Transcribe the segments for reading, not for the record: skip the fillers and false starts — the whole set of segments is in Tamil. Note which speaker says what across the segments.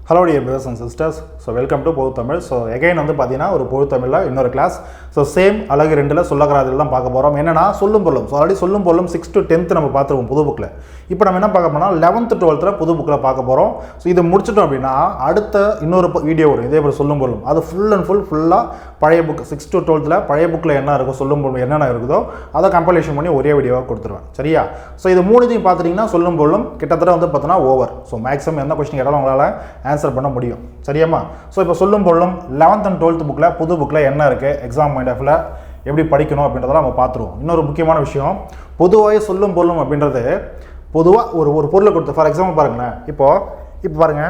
Speaker 1: Hello dear brothers and sisters. So welcome to Podu Tamil. So again வந்து பாத்தீனா ஒரு Podu Tamilல இன்னொரு கிளாஸ். So same அழகு 2ல சொல்லகராதில தான் பார்க்க போறோம். என்னன்னா சொல்லும் பொருளும். So ஆல்ரெடி சொல்லும் பொருளும் 6 to 10th நம்ம பார்த்திருக்கோம் புது புக்ல. இப்போ நம்ம என்ன பார்க்க போறோம்னா 11th 12th புது புக்ல பார்க்க போறோம். So இத முடிச்சிட்டோம் அப்படினா அடுத்த இன்னொரு வீடியோ வரும். இதே போல சொல்லும் பொருளும். அது ஃபுல்லா பழைய புக் 6 to 12ல பழைய புக்ல என்ன இருக்கோ சொல்லும் பொருளும் என்னென்ன இருக்குதோ அத கம்பைலேஷன் பண்ணி ஒரே வீடியோவா கொடுத்துருவேன். சரியா? So இது மூணுத்தையும் பாத்தீங்கன்னா சொல்லும் பொருளும் கிட்டத்தட்ட வந்து பார்த்தனா ஓவர். So மேக்ஸிமம் என்ன क्वेश्चन கேட்டாலும் உங்களால ஆன்சர் பண்ண முடியும். சரியாமா? சோ இப்போ சொல்லும் பொருளும் 11th and 12th புக்ல புது புக்ல என்ன இருக்கு எக்ஸாம் பாயிண்ட் ஆஃப்ல எப்படி படிக்கணும் அப்படின்றத நம்ம பாத்துருவோம். இன்னொரு முக்கியமான விஷயம் பொதுவாக சொல்லும் பொருளும் அப்படின்றது பொதுவா ஒரு பொருளை கொடுத்து ஃபார் எக்ஸாம்பிள் பாருங்களேன். இப்போ பாருங்க.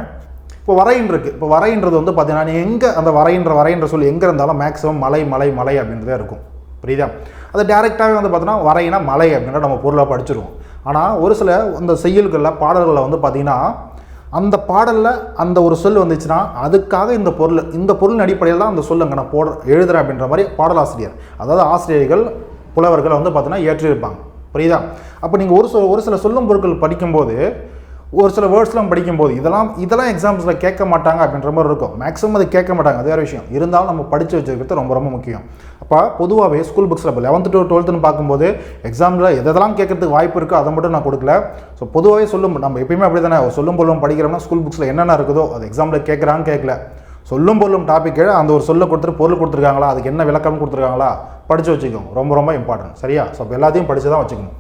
Speaker 1: இப்போ வரையின் இருக்கு. இப்போ வரையின்றது வந்து பாத்தீங்கன்னா நீ எங்க அந்த வரையின்ற சொல்லி எங்க இருந்தாலும் மேக்ஸிமம் மலை அப்படின்றதே இருக்கும். புரியுதா? அது டைரக்டாவே வந்து பாத்தீங்கன்னா வரையினா மலை அப்படின்ற நம்ம பொருளை படிச்சிருவோம். ஆனா ஒரு சில அந்த செய்யுள்கள்ல பாடல்கள்ல வந்து பாத்தீங்கன்னா அந்த பாடல்ல அந்த ஒரு சொல் வந்துச்சுனா அதுக்காக இந்த பொருளின் அடிப்படையில் தான் அந்த சொல்லுங்க நான் எழுதுறேன் அப்படின்ற மாதிரி பாடலாசிரியர் அதாவது ஆசிரியர்கள் புலவர்கள் வந்து பார்த்தீங்கன்னா ஏற்றி இருப்பாங்க. புரியுதா? அப்போ நீங்கள் ஒரு சில சொல்லும் பொருட்கள் படிக்கும்போது ஒரு சில வேர்ட்ஸ்லாம் படிக்கும்போது இதெல்லாம் எக்ஸாம்ஸில் கேட்க மாட்டாங்க அப்படின்ற மாதிரி இருக்கும். மேக்ஸிமம் அது கேட்க மாட்டாங்க, அது வேறு விஷயம். இருந்தாலும் நம்ம படித்து வச்சுருக்கிறது ரொம்ப முக்கியம். அப்போ பொதுவாகவே ஸ்கூல் புக்ஸில் இப்போ 11th to 12th பார்க்கும்போது எக்ஸாமில் எதெல்லாம் கேட்கறதுக்கு வாய்ப்பு இருக்கோ அதை மட்டும் நான் கொடுக்கல. ஸோ பொதுவாகவே நம்ம எப்பயுமே அப்படி தானே சொல்லும் பொருளும் படிக்கிறோம்னா ஸ்கூல் புக்ஸில் என்னென்ன இருக்குதோ அது எக்ஸாமில் கேட்குறான்னு கேட்கல. சொல்லும் பொருளும் டாபிக் அந்த ஒரு சொல்ல கொடுத்துட்டு பொருள் கொடுத்துருக்காங்களா அதுக்கு என்ன விளக்கம் கொடுத்துருக்காங்களா படித்து வச்சுக்கோங்க. ரொம்ப இம்பார்ட்டன்ட். சரியா? ஸோ எல்லாத்தையும் படித்து தான் வச்சுக்கணும்.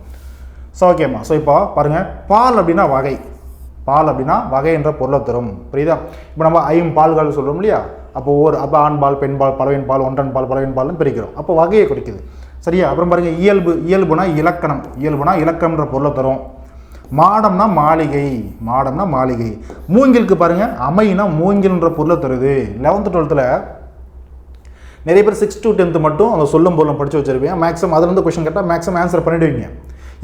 Speaker 1: ஸோ ஓகேம்மா. ஸோ இப்போ பாருங்கள் பால் அப்படின்னா வகை என்ற பொருளை தரும். புரியுதா? இப்போ நம்ம ஐம்பால்கள் சொல்கிறோம் இல்லையா? அப்போ ஆண்பால் பெண்பால் பறவையின் பால் ஒன்றன் பால் பறவையின் பால்னு பிரிக்கிறோம். அப்போ வகையை குறிக்குது. சரியா? அப்புறம் பாருங்க இயல்புனா இலக்கணம்ன்ற பொருளை தரும். மாடம்னா மாளிகை. மூங்கிலுக்கு பாருங்க அமைனா மூங்கில்ன்ற பொருளை தருது. 11th 12th நிறைய பேர் 6 to 10th மட்டும் அந்த சொல்லும் பொருளும் படித்து வச்சிருப்பீங்க. மேக்ஸிமம் அதில் வந்து கொஸ்டின் கேட்டால் மேக்ஸிமம் ஆன்சர் பண்ணிடுவீங்க.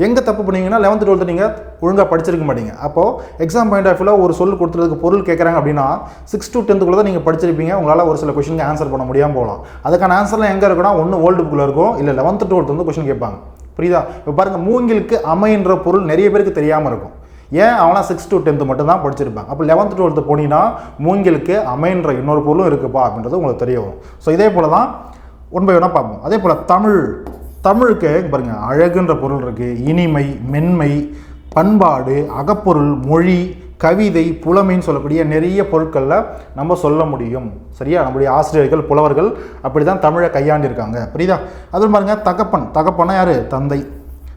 Speaker 1: எங்கே தப்பு பண்ணீங்கன்னா 11th 12th நீங்கள் ஒழுங்காக படிச்சிருக்க மாட்டீங்க. அப்போது எக்ஸாம் பாயிண்ட் ஆஃப் வியூவில் ஒரு சொல் கொடுத்துறதுக்கு பொருள் கேட்குறாங்க அப்படின்னா 6 to 10th தான் நீங்கள் படிச்சிருப்பீங்க. உங்களால் ஒரு சில கொஸ்டினுக்கு ஆன்சர் பண்ண முடியாமல் போகலாம். அதுக்கான ஆன்சர்லாம் எங்கே இருக்குன்னா ஒன்று ஓல்டு புக்கில் இருக்கும், இல்லை 11th 12th வந்து கொஸ்டின் கேட்பாங்க. புரியுதா? இப்போ பாருங்கள் மூங்கிலுக்கு அமைன்ற பொருள் நிறைய பேருக்கு தெரியாமல் இருக்கும். ஏன் அவனா 6 to 10th மட்டும் தான் படிச்சிருப்பாங்க. அப்போ 11th 12th போனீங்கன்னா மூங்கிலுக்கு அமைன்ற இன்னொரு பொருளும் இருக்குப்பா அப்படின்றது உங்களுக்கு தெரிய வரும். ஸோ இதே போல் தான் ஒன் பை ஒன்னாக பார்ப்போம். அதே போல் தமிழுக்கு பாருங்க அழகுன்ற பொருள் இருக்கு, இனிமை, மென்மை, பண்பாடு, அகப்பொருள், மொழி, கவிதை, புலமைன்னு சொல்லக்கூடிய நிறைய பொருட்களில் நம்ம சொல்ல முடியும். சரியா? நம்முடைய ஆசிரியர்கள் புலவர்கள் அப்படி தான் தமிழை கையாண்டிருக்காங்க. புரியுதா? அதுவும் பாருங்க தகப்பன்னா யாரு? தந்தை.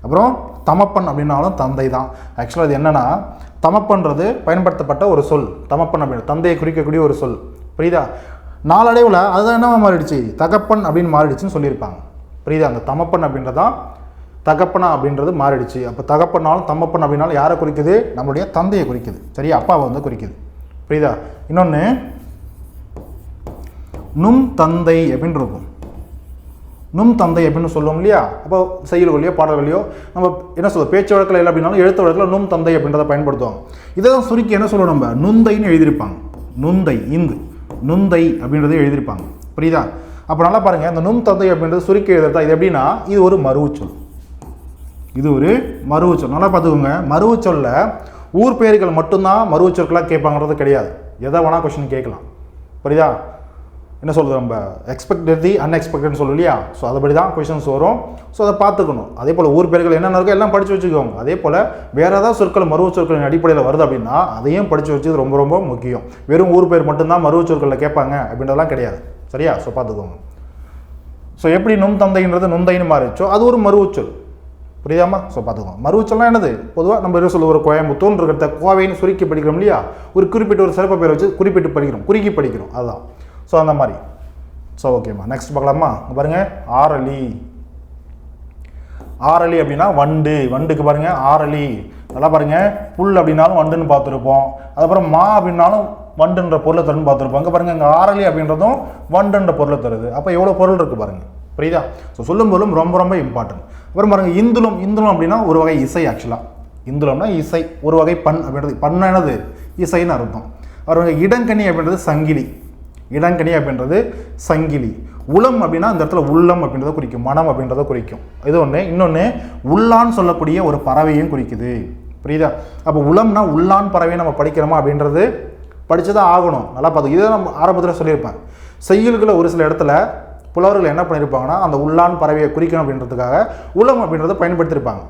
Speaker 1: அப்புறம் தமப்பன் அப்படின்னாலும் தந்தை தான். ஆக்சுவலாக அது என்னன்னா தமப்பன்றது பயன்படுத்தப்பட்ட ஒரு சொல். தமப்பன் அப்படின்னு தந்தையை குறிக்கக்கூடிய ஒரு சொல். புரியுதா? நாளடைவில் அதுதான் என்னவா மாறிடுச்சு? தகப்பன் அப்படின்னு மாறிடுச்சுன்னு சொல்லியிருப்பாங்க. புரியுதா? அந்த தமப்பன் அப்படின்றதான் தகப்பனா அப்படின்றது மாறிடுச்சு. அப்போ தகப்பனாலும் தமப்பன் அப்படின்னாலும் யாரை குறிக்குது? நம்மளுடைய தந்தையை குறிக்குது. சரியா? அப்பாவை வந்து குறிக்குது. புரியுதா? இன்னொன்று நும் தந்தை அப்படின்னு இருக்கும். நும் தந்தை அப்படின்னு சொல்லுவோம் இல்லையா? அப்போ செயல்களையோ பாடல்களையோ நம்ம என்ன சொல்லுவோம் பேச்சு வழக்கில் இல்லை அப்படின்னாலும் எழுத்து வழக்கில் நும் தந்தை அப்படின்றத பயன்படுத்துவாங்க. இதை தான் சுருக்கி என்ன சொல்லுவோம் நம்ம நுந்தைன்னு எழுதியிருப்பாங்க. நுந்தை அப்படின்றத எழுதியிருப்பாங்க. புரியுதா? அப்போ நல்லா பாருங்கள் இந்த நும் தந்தை அப்படின்றது சுருக்கி எழுதுறதா இது எப்படின்னா இது ஒரு மருவுச்சொல். நல்லா பார்த்துக்கோங்க. மருவுச்சொல்ல ஊர் பெயர்கள் மட்டும்தான் மருவுச்சொற்களாக கேட்பாங்கிறது கிடையாது. எதை வேணால் கொஸ்டின் கேட்கலாம். புரியுதா? என்ன சொல்கிறது நம்ம எக்ஸ்பெக்டட் அன்எக்ஸ்பெக்டட்னு சொல்லுவோம் இல்லையா? ஸோ அதுபடி தான் கொஸ்டின்ஸ் வரும். ஸோ அதை பார்த்துக்கணும். அதே போல் ஊர் பெயர்கள் என்னென்ன இருக்கோ எல்லாம் படித்து வச்சுக்கோங்க. அதே போல் வேறு ஏதாவது சொற்கள் மருவுச்சொற்களின் அடிப்படையில் வருது அப்படின்னா அதையும் படித்து வச்சது ரொம்ப முக்கியம். வெறும் ஊர் பெயர் மட்டும்தான் மருவுச்சொற்களில் கேட்பாங்க அப்படின்றதெல்லாம் கிடையாது. சரியா? ஸோ பார்த்துக்கோங்க. ஸோ எப்படி நும் தந்தைன்றது நுந்தைன்னு மாறிச்சோ அது ஒரு மருவுச்சொல். புரியுதாமா? ஸோ பார்த்துக்கோங்க. மருவுச்சொல்லாம் என்னது? பொதுவாக நம்ம என்ன சொல்லுவோம் ஒரு கோயம்புத்தூர் இருக்கிறத கோவைன்னு சுருக்கி படிக்கிறோம் இல்லையா? ஒரு குறிப்பிட்ட ஒரு சிறப்பு பேரை வச்சு குறுக்கி படிக்கிறோம். அதுதான். ஸோ அந்த மாதிரி. ஸோ ஓகேம்மா. நெக்ஸ்ட் பார்க்கலாமா? பாருங்க ஆரளி அப்படின்னா வண்டுக்கு பாருங்க ஆரளி. நல்லா பாருங்க புல் அப்படின்னாலும் வண்டுன்னு பார்த்துருப்போம். அதுக்கப்புறம் அப்படின்னாலும் வண்டுன்ற பொருளை தருன்னு பார்த்துருப்போம். அங்கே பாருங்க இங்கே ஆரளி அப்படின்றதும் வண்டுன்ற பொருளை தருது. அப்போ எவ்வளோ பொருள் இருக்குது பாருங்க. புரியுதா? ஸோ சொல்லும் போதும் ரொம்ப இம்பார்ட்டன்ட். அப்புறம் பாருங்க இந்துலம் அப்படின்னா ஒரு வகை இசை. ஆக்சுவலாக இந்துலம்னா இசை. ஒரு வகை பண் அப்படின்றது என்னது? இசைன்னு அர்த்தம். அப்புறம் இடங்கனி அப்படின்றது சங்கிலி. உளம் அப்படின்னா இந்த இடத்துல உள்ளம் அப்படின்றத குறிக்கும், மனம் அப்படின்றத குறிக்கும். இது ஒன்று. இன்னொன்று உள்ளான்னு சொல்லக்கூடிய ஒரு பறவையும் குறிக்குது. புரியுதா? அப்போ உளம்னா உள்ளான் பறவை நம்ம படிக்கிறோமா அப்படின்றது படித்து தான் ஆகணும். நல்லா பார்த்து இதை நம்ம ஆரம்பத்தில் சொல்லியிருப்பேன். செய்யுள்களை ஒரு சில இடத்துல புலவர்கள் என்ன பண்ணியிருப்பாங்கன்னா அந்த உள்ளான் பறவையை குறிக்கணும் அப்படின்றதுக்காக உளம் அப்படின்றத பயன்படுத்தியிருப்பாங்க.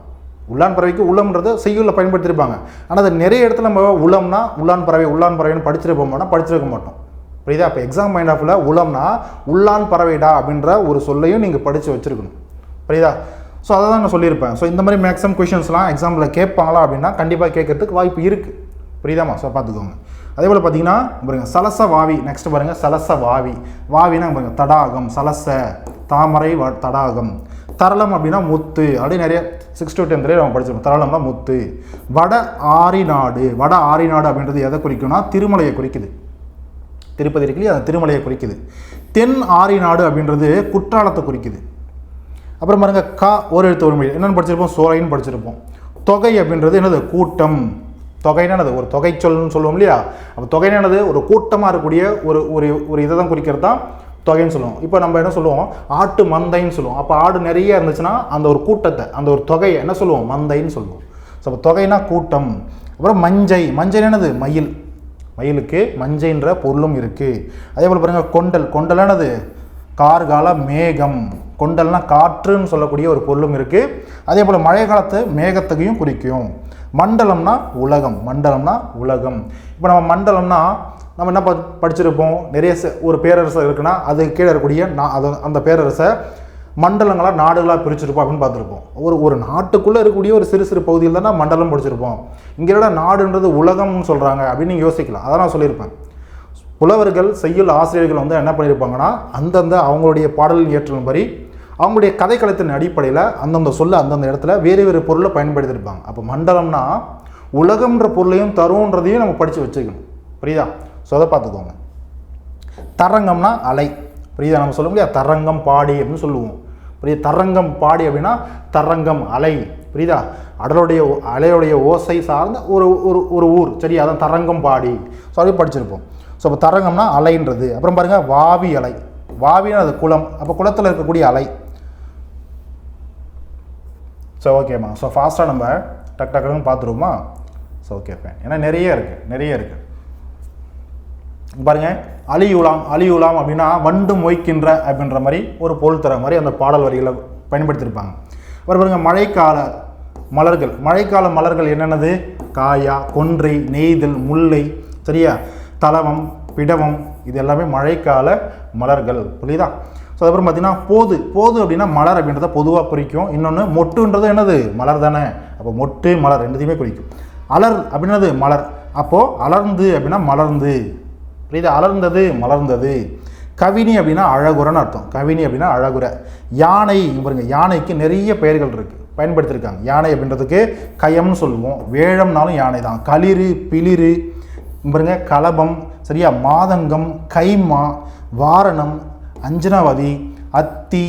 Speaker 1: உள்ளான் பறவைக்கு உளம்ன்றது செய்யுளில் பயன்படுத்தியிருப்பாங்க. ஆனால் அது நிறைய இடத்துல நம்ம உளம்னா உள்ளான் பறவைன்னு படிச்சிருப்போம்னா படிச்சிருக்க மாட்டோம். புரியுதா? இப்போ எக்ஸாம் மைண்ட் ஆஃபில் உளம்னா உள்ளான் பறவைடா அப்படின்ற ஒரு சொல்லையும் நீங்கள் படித்து வச்சுருக்கணும். புரியுதா? ஸோ அதை தான் நான் சொல்லியிருப்பேன். ஸோ இந்த மாதிரி மேக்ஸிமம் கொஷின்ஸ்லாம் எக்ஸாம்பிள் கேட்பாங்களா அப்படின்னா கண்டிப்பாக கேட்கறதுக்கு வாய்ப்பு இருக்குது. புரியுதாமா? ஸோ பார்த்துக்கோங்க. அதே போல் பார்த்தீங்கன்னா பாருங்கள் சலச வாவி. நெக்ஸ்ட் பாருங்கள் சலச வாவி. வாவினா பாருங்கள் தடாகம், சலச தாமரை தடாகம். தரளம் அப்படின்னா முத்து. அப்படியே நிறைய 6 to 10 நம்ம படிச்சிருப்போம். தரளம்னா முத்து. வட ஆரிநாடு. வட ஆரிநாடு அப்படின்றது எதை குறிக்கும்னா திருமலையை குறிக்குது. திருப்பதி இருக்குல்லையே அந்த திருமலையை குறிக்குது. தென் ஆரிநாடு அப்படின்றது குற்றாலத்தை குறிக்குது. அப்புறம் பாருங்க ஒரு எழுத்து ஒரு மொழி என்னென்னு படிச்சிருப்போம், சோலைன்னு படிச்சிருப்போம். தொகை அப்படின்றது என்னது, கூட்டம். தொகைனானது ஒரு தொகை சொல்லுன்னு சொல்லுவோம் இல்லையா? அப்போ தொகைனானது ஒரு கூட்டமாக இருக்கக்கூடிய ஒரு ஒரு ஒரு இதை தான் குறிக்கிறது தான் தொகைன்னு சொல்லுவோம். இப்போ நம்ம என்ன சொல்லுவோம், ஆட்டு மந்தைன்னு சொல்லுவோம். அப்போ ஆடு நிறைய இருந்துச்சுன்னா அந்த ஒரு கூட்டத்தை அந்த ஒரு தொகையை என்ன சொல்லுவோம், மந்தைன்னு சொல்லுவோம். ஸோ அப்போ தொகைனா கூட்டம். அப்புறம் மஞ்சை. மஞ்சை என்னது, மயில். மயிலுக்கு மஞ்சைன்ற பொருளும் இருக்குது. அதே போல் பாருங்கள் கொண்டல். கொண்டலானது கார்கால மேகம். கொண்டல்னா காற்றுன்னு சொல்லக்கூடிய ஒரு பொருளும் இருக்குது. அதே போல் மழை காலத்து மேகத்தையும் குறிக்கும். மண்டலம்னா உலகம். மண்டலம்னா உலகம். இப்போ நம்ம மண்டலம்னா நம்ம என்ன படிச்சிருப்போம், நிறைய ஒரு பேரரசு இருக்குன்னா அது கீழே இருக்கக்கூடிய அந்த பேரரசை மண்டலங்களாக நாடுகளாக பிரிச்சிருப்போம் அப்படின்னு பார்த்துருப்போம். ஒரு நாட்டுக்குள்ளே இருக்கக்கூடிய ஒரு சிறு சிறு பகுதியில் தானே மண்டலம் படிச்சிருப்போம். இங்கே விட நாடுன்றது உலகம்னு சொல்கிறாங்க அப்படின்னு நீங்கள் யோசிக்கலாம். அதான் நான் சொல்லியிருப்பேன். புலவர்கள் செய்யுள் ஆசிரியர்கள் வந்து என்ன பண்ணியிருப்பாங்கன்னா அந்தந்த அவங்களுடைய பாடலின் ஏற்றலும் படி அவங்களுடைய கதைக்களத்தின் அடிப்படையில் அந்தந்த சொல்ல அந்தந்த இடத்துல வேறு வேறு பொருளை பயன்படுத்தியிருப்பாங்க. அப்போ மண்டலம்னா உலகம்ன்ற பொருளையும் தருன்றதையும் நம்ம படித்து வச்சுக்கணும். புரியுதா? ஸோ அதை பார்த்துக்கோங்க. தரங்கம்னா அலை. புரியுதா? நம்ம சொல்ல முடியாது தரங்கம் பாடி அப்படின்னு சொல்லுவோம். புரியுது? தரங்கம் பாடி அப்படின்னா தரங்கம் அலை. புரியுதா? அலையுடைய ஓசை சார்ந்த ஒரு ஒரு ஊர். சரி, அதான் தரங்கம் பாடி. ஸோ அதை படிச்சிருப்போம். ஸோ அப்போ தரங்கம்னா அலைன்றது. அப்புறம் பாருங்கள் வாவி அலை. வாவினா அது குளம். அப்போ குளத்தில் இருக்கக்கூடிய அலை. ஸோ ஓகேம்மா. ஸோ ஃபாஸ்ட்டாக நம்ம டக்குன்னு பார்த்துருவோமா? So okay fine. ஏன்னா நிறைய இருக்குது. பாருங்கள் அலியுலாம் அப்படின்னா வண்டு மொய்க்கின்ற அப்படின்ற மாதிரி ஒரு பொருள் தர மாதிரி அந்த பாடல் வரிகளை பயன்படுத்தியிருப்பாங்க. அப்புறம் பாருங்கள் மழைக்கால மலர்கள் என்னென்னது, காயா, கொன்றை, நெய்தல், முல்லை, சரியா, தலவம், பிடவம், இது எல்லாமே மழைக்கால மலர்கள். புரியுதா? ஸோ அதுக்கப்புறம் பார்த்தீங்கன்னா போது அப்படின்னா மலர் அப்படின்றத பொதுவாக குறிக்கும். இன்னொன்று மொட்டுன்றது என்னது, மலர் தானே. அப்போ மொட்டு மலர் ரெண்டுத்தையுமே குறிக்கும். அலர் அப்படின்னது மலர். அப்போது அலர்ந்து அப்படின்னா மலர்ந்து. புரியுதா? அலர்ந்தது மலர்ந்தது. கவினி அப்படின்னா அழகுரன்னு அர்த்தம். கவினி அப்படின்னா அழகுர. யானை பாருங்க, யானைக்கு நிறைய பெயர்கள் இருக்குது, பயன்படுத்தியிருக்காங்க. யானை அப்படின்றதுக்கு கயம்னு சொல்லுவோம். வேழம்னாலும் யானை தான். களிறு, பிளிறு பாருங்க, கலபம், சரியா, மாதங்கம், கைமா, வாரணம், அஞ்சனாவதி, அத்தி,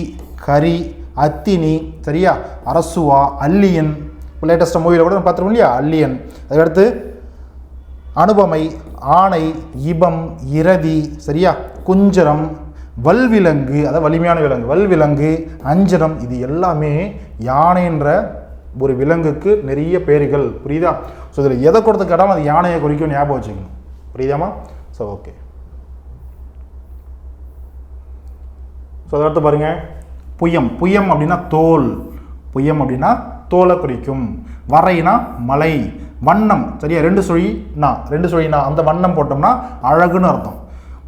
Speaker 1: கரி, அத்தினி, சரியா, அரசுவா, அல்லியன். லேட்டஸ்ட்டாக மூவியில் கூட பார்த்துருவோம் இல்லையா, அல்லியன். அதுக்கடுத்து அனுபமை, ஆணை, இபம், இரதி, சரியா, குஞ்சரம், வல்விலங்கு, அதாவது வலிமையான விலங்கு, வல்விலங்கு, அஞ்சனம். இது எல்லாமே யானைன்ற ஒரு விலங்குக்கு நிறைய பேர்கள். புரியுதா? ஸோ இதில் எதை கொடுத்து கேட்டாலும் அது யானையை குறிக்கும், ஞாபகம் வச்சுக்கணும். புரியுதாமா? So okay. ஸோ அதை அடுத்து பாருங்கள், புயம் அப்படின்னா தோல். புயம் அப்படின்னா தோலை குறிக்கும். வரைனா மலை. வண்ணம், சரியா, ரெண்டு சுழினா அந்த வண்ணம் போட்டோம்னா அழகுன்னு அர்த்தம்.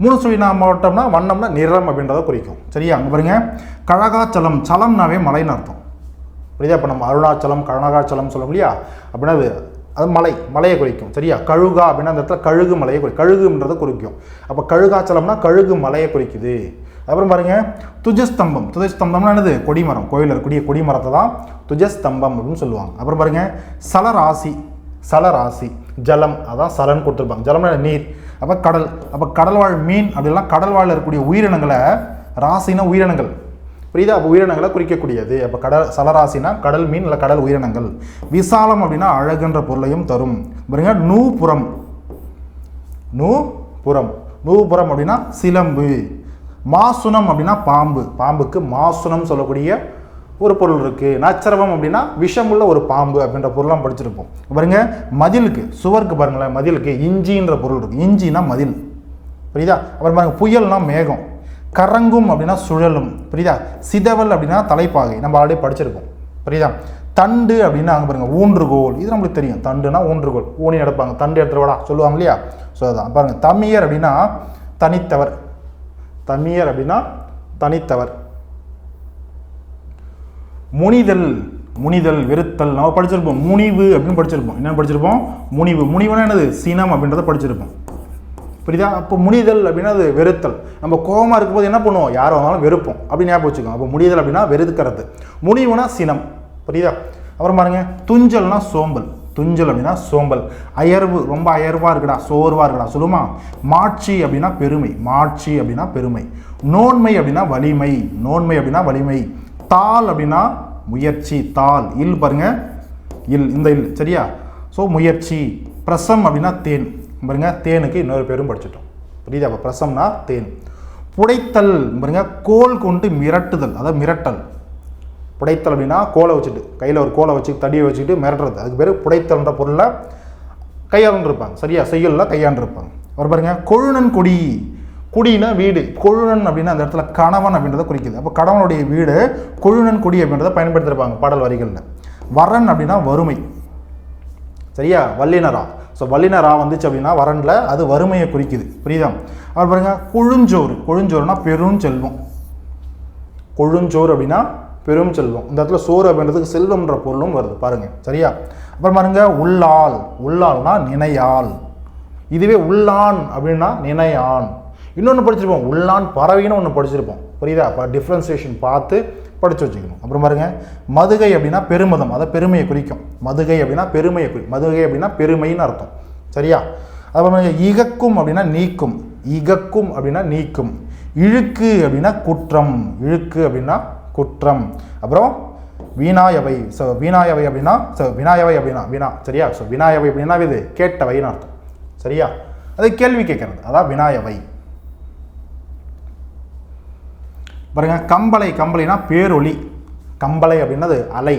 Speaker 1: 3 சுழினா போட்டோம்னா வண்ணம்னா நிறம் அப்படின்றத குறிக்கும். சரியா? அங்கே பாருங்க, கழகாச்சலம். சலம்னாவே மலைன்னு அர்த்தம். புரியுதா? இப்போ நம்ம அருணாச்சலம், கழகாச்சலம் சொல்ல முடியா அப்படின்னா அது மலையை குறிக்கும். சரியா? கழுகா அப்படின்னா அந்த இடத்துல கழுகு மலையை கழுகுன்றதை குறிக்கும். அப்போ கழுகாச்சலம்னா கழுகு மலையை குறிக்குது. அப்புறம் பாருங்க, துஜஸ்தம்பம்னா என்னது, கொடிமரம். கோயிலில் இருக்கக்கூடிய கொடிமரத்தை தான் துஜஸ்தம்பம் அப்படின்னு சொல்லுவாங்க. அப்புறம் பாருங்க, சலராசி, ஜலம், அதான் சலன்னு கொடுத்துருப்பாங்க. ஜலம்னா நீர். அப்போ கடல். அப்போ கடல்வாழ் மீன் அப்படிலாம் கடல்வாழில் இருக்கக்கூடிய உயிரினங்களை, ராசினா உயிரினங்கள். புரியுதா? அப்போ உயிரினங்களை குறிக்கக்கூடியது. அப்போ சலராசினா கடல் மீன் இல்லை கடல் உயிரினங்கள். விசாலம் அப்படின்னா அழகுன்ற பொருளையும் தரும். பாருங்க, நூபுரம் அப்படின்னா சிலம்பு. மாசுனம் அப்படின்னா பாம்புக்கு மாசுனம் சொல்லக்கூடிய ஒரு பொருள் இருக்குது. நச்சரவம் அப்படின்னா விஷமுள்ள ஒரு பாம்பு அப்படின்ற பொருள்லாம் படிச்சிருப்போம். பாருங்க, மதிலுக்கு சுவருக்கு பாருங்களேன், மதிலுக்கு இஞ்சின்ற பொருள் இருக்குது. இஞ்சினா மதில், புரியுதா? அப்புறம் பாருங்க, புயல்னா மேகம், கரங்கும் அப்படின்னா சுழலும், புரியுதா? சிதவல் அப்படின்னா தலைப்பாகை, நம்ம ஆல்ரெடி படிச்சிருப்போம், புரியுதா? தண்டு அப்படின்னா அங்கே பாருங்க ஊன்றுகோல், இது நம்மளுக்கு தெரியும். தண்டுனா ஊன்றுகோல், ஊனி எடுப்பாங்க, தண்டு எடுத்துட்டு வாடா சொல்லுவாங்க இல்லையா? ஸோ அதான் பாருங்க. தமியர் அப்படின்னா தனித்தவர், தமியர் அப்படின்னா தனித்தவர். முனிதல், முனிதல் வெறுத்தல் நம்ம படிச்சிருப்போம். முனிவு அப்படின்னு படிச்சிருப்போம். என்ன படிச்சிருப்போம்? முனிவு. முனிவுனா என்னது? சினம் அப்படின்றத படிச்சிருப்போம், புரியுதா? அப்போ முனிதல் அப்படின்னா அது வெறுத்தல். நம்ம கோபமாக இருக்கும்போது என்ன பண்ணுவோம்? யார் வந்தாலும் வெறுப்போம், அப்படின்னு ஞாபகம் வச்சுக்கோங்க. அப்போ முனிதல் அப்படின்னா வெறுக்கிறது, முனிவுனா சினம், புரியுதா? அப்புறம் பாருங்க, துஞ்சல்னா சோம்பல், துஞ்சல் அப்படின்னா சோம்பல். அயர்வு, ரொம்ப அயர்வாக இருக்குடா, சோர்வாக இருக்குடா சொல்லுமா? மாட்சி அப்படின்னா பெருமை, மாட்சி அப்படின்னா பெருமை. நோன்மை அப்படின்னா வலிமை, நோன்மை அப்படின்னா வலிமை. தாள் அப்படின்னா முயற்சி, தாள். இல் பாருங்க, இல், இந்த இல், சரியா? ஸோ முயற்சி. பிரசம் அப்படின்னா தேன், பாருங்க, தேனுக்கு இன்னொரு பேரும் படிச்சுட்டோம், புரியுதா? அப்போ பிரசம்னா தேன். புடைத்தல் பாருங்க, கோல் கொண்டு மிரட்டுதல், அதாவது மிரட்டல். புடைத்தல் அப்படின்னா கோலை வச்சுட்டு, கையில் ஒரு கோலை வச்சு தடியை வச்சுக்கிட்டு மிரட்டுறது, அதுக்கு பேர் புடைத்தல்ன்ற பொருளை கையாண்டுருப்பாங்க, சரியா? செய்யலாம் கையாண்டுருப்பாங்க. அவர் பாருங்க, கொழுநன் கொடி, குடினா வீடு, கொழுநன் அப்படின்னா அந்த இடத்துல கணவன் அப்படின்றத குறிக்குது. அப்போ கணவனுடைய வீடு கொழுநன் கொடி அப்படின்றத பயன்படுத்தியிருப்பாங்க பாடல் வரிகளில். வரன் அப்படின்னா வறுமை, சரியா? வல்லினரா, ஸோ வல்லினரா வந்துச்சு அப்படின்னா வரன்ல அது வறுமையை குறிக்குது, புரியுதா? அவர் பாருங்க, கொழுஞ்சோறு, கொழுஞ்சோறுனா பெரும் செல்வம், கொழுஞ்சோறு அப்படின்னா பெரும் செல்வம். இந்த இடத்துல சோறு அப்படின்றதுக்கு செல்வம்ன்ற பொருளும் வருது பாருங்க, சரியா? அப்புறம் பாருங்க, உள்ளால், உள்ளால்னா நினையால். இதுவே உள்ளான் அப்படின்னா நினையான். இன்னொன்று படிச்சிருப்போம், உள்ளான் பறவைன்னு ஒன்று படிச்சிருப்போம், புரியுதா? அப்போ டிஃப்ரென்சியேஷன் பார்த்து படித்து வச்சுக்கணும். அப்புறம் பாருங்க, மதுகை அப்படின்னா பெருமிதம், அதை பெருமையை குறிக்கும். மதுகை அப்படின்னா பெருமையை குறிக்கும், மதுகை அப்படின்னா பெருமைன்னு அர்த்தம், சரியா? அப்புறம் இகக்கும் அப்படின்னா நீக்கும், இகக்கும் அப்படின்னா நீக்கும். இழுக்கு அப்படின்னா குற்றம், இழுக்கு அப்படின்னா குற்றம். அப்புறம் வீணாயவை, ஸோ வீணாயவை அப்படின்னா, ஸோ வினாயவை அப்படின்னா வீணா, சரியா? ஸோ வினாயவை அப்படின்னா இது கேட்டவைன்னு அர்த்தம், சரியா? அது கேள்வி கேட்கறது, அதான் வினாயவை. பாருங்க, கம்பளை, கம்பளைனா பேரொளி, கம்பளை அப்படின்னது அலை,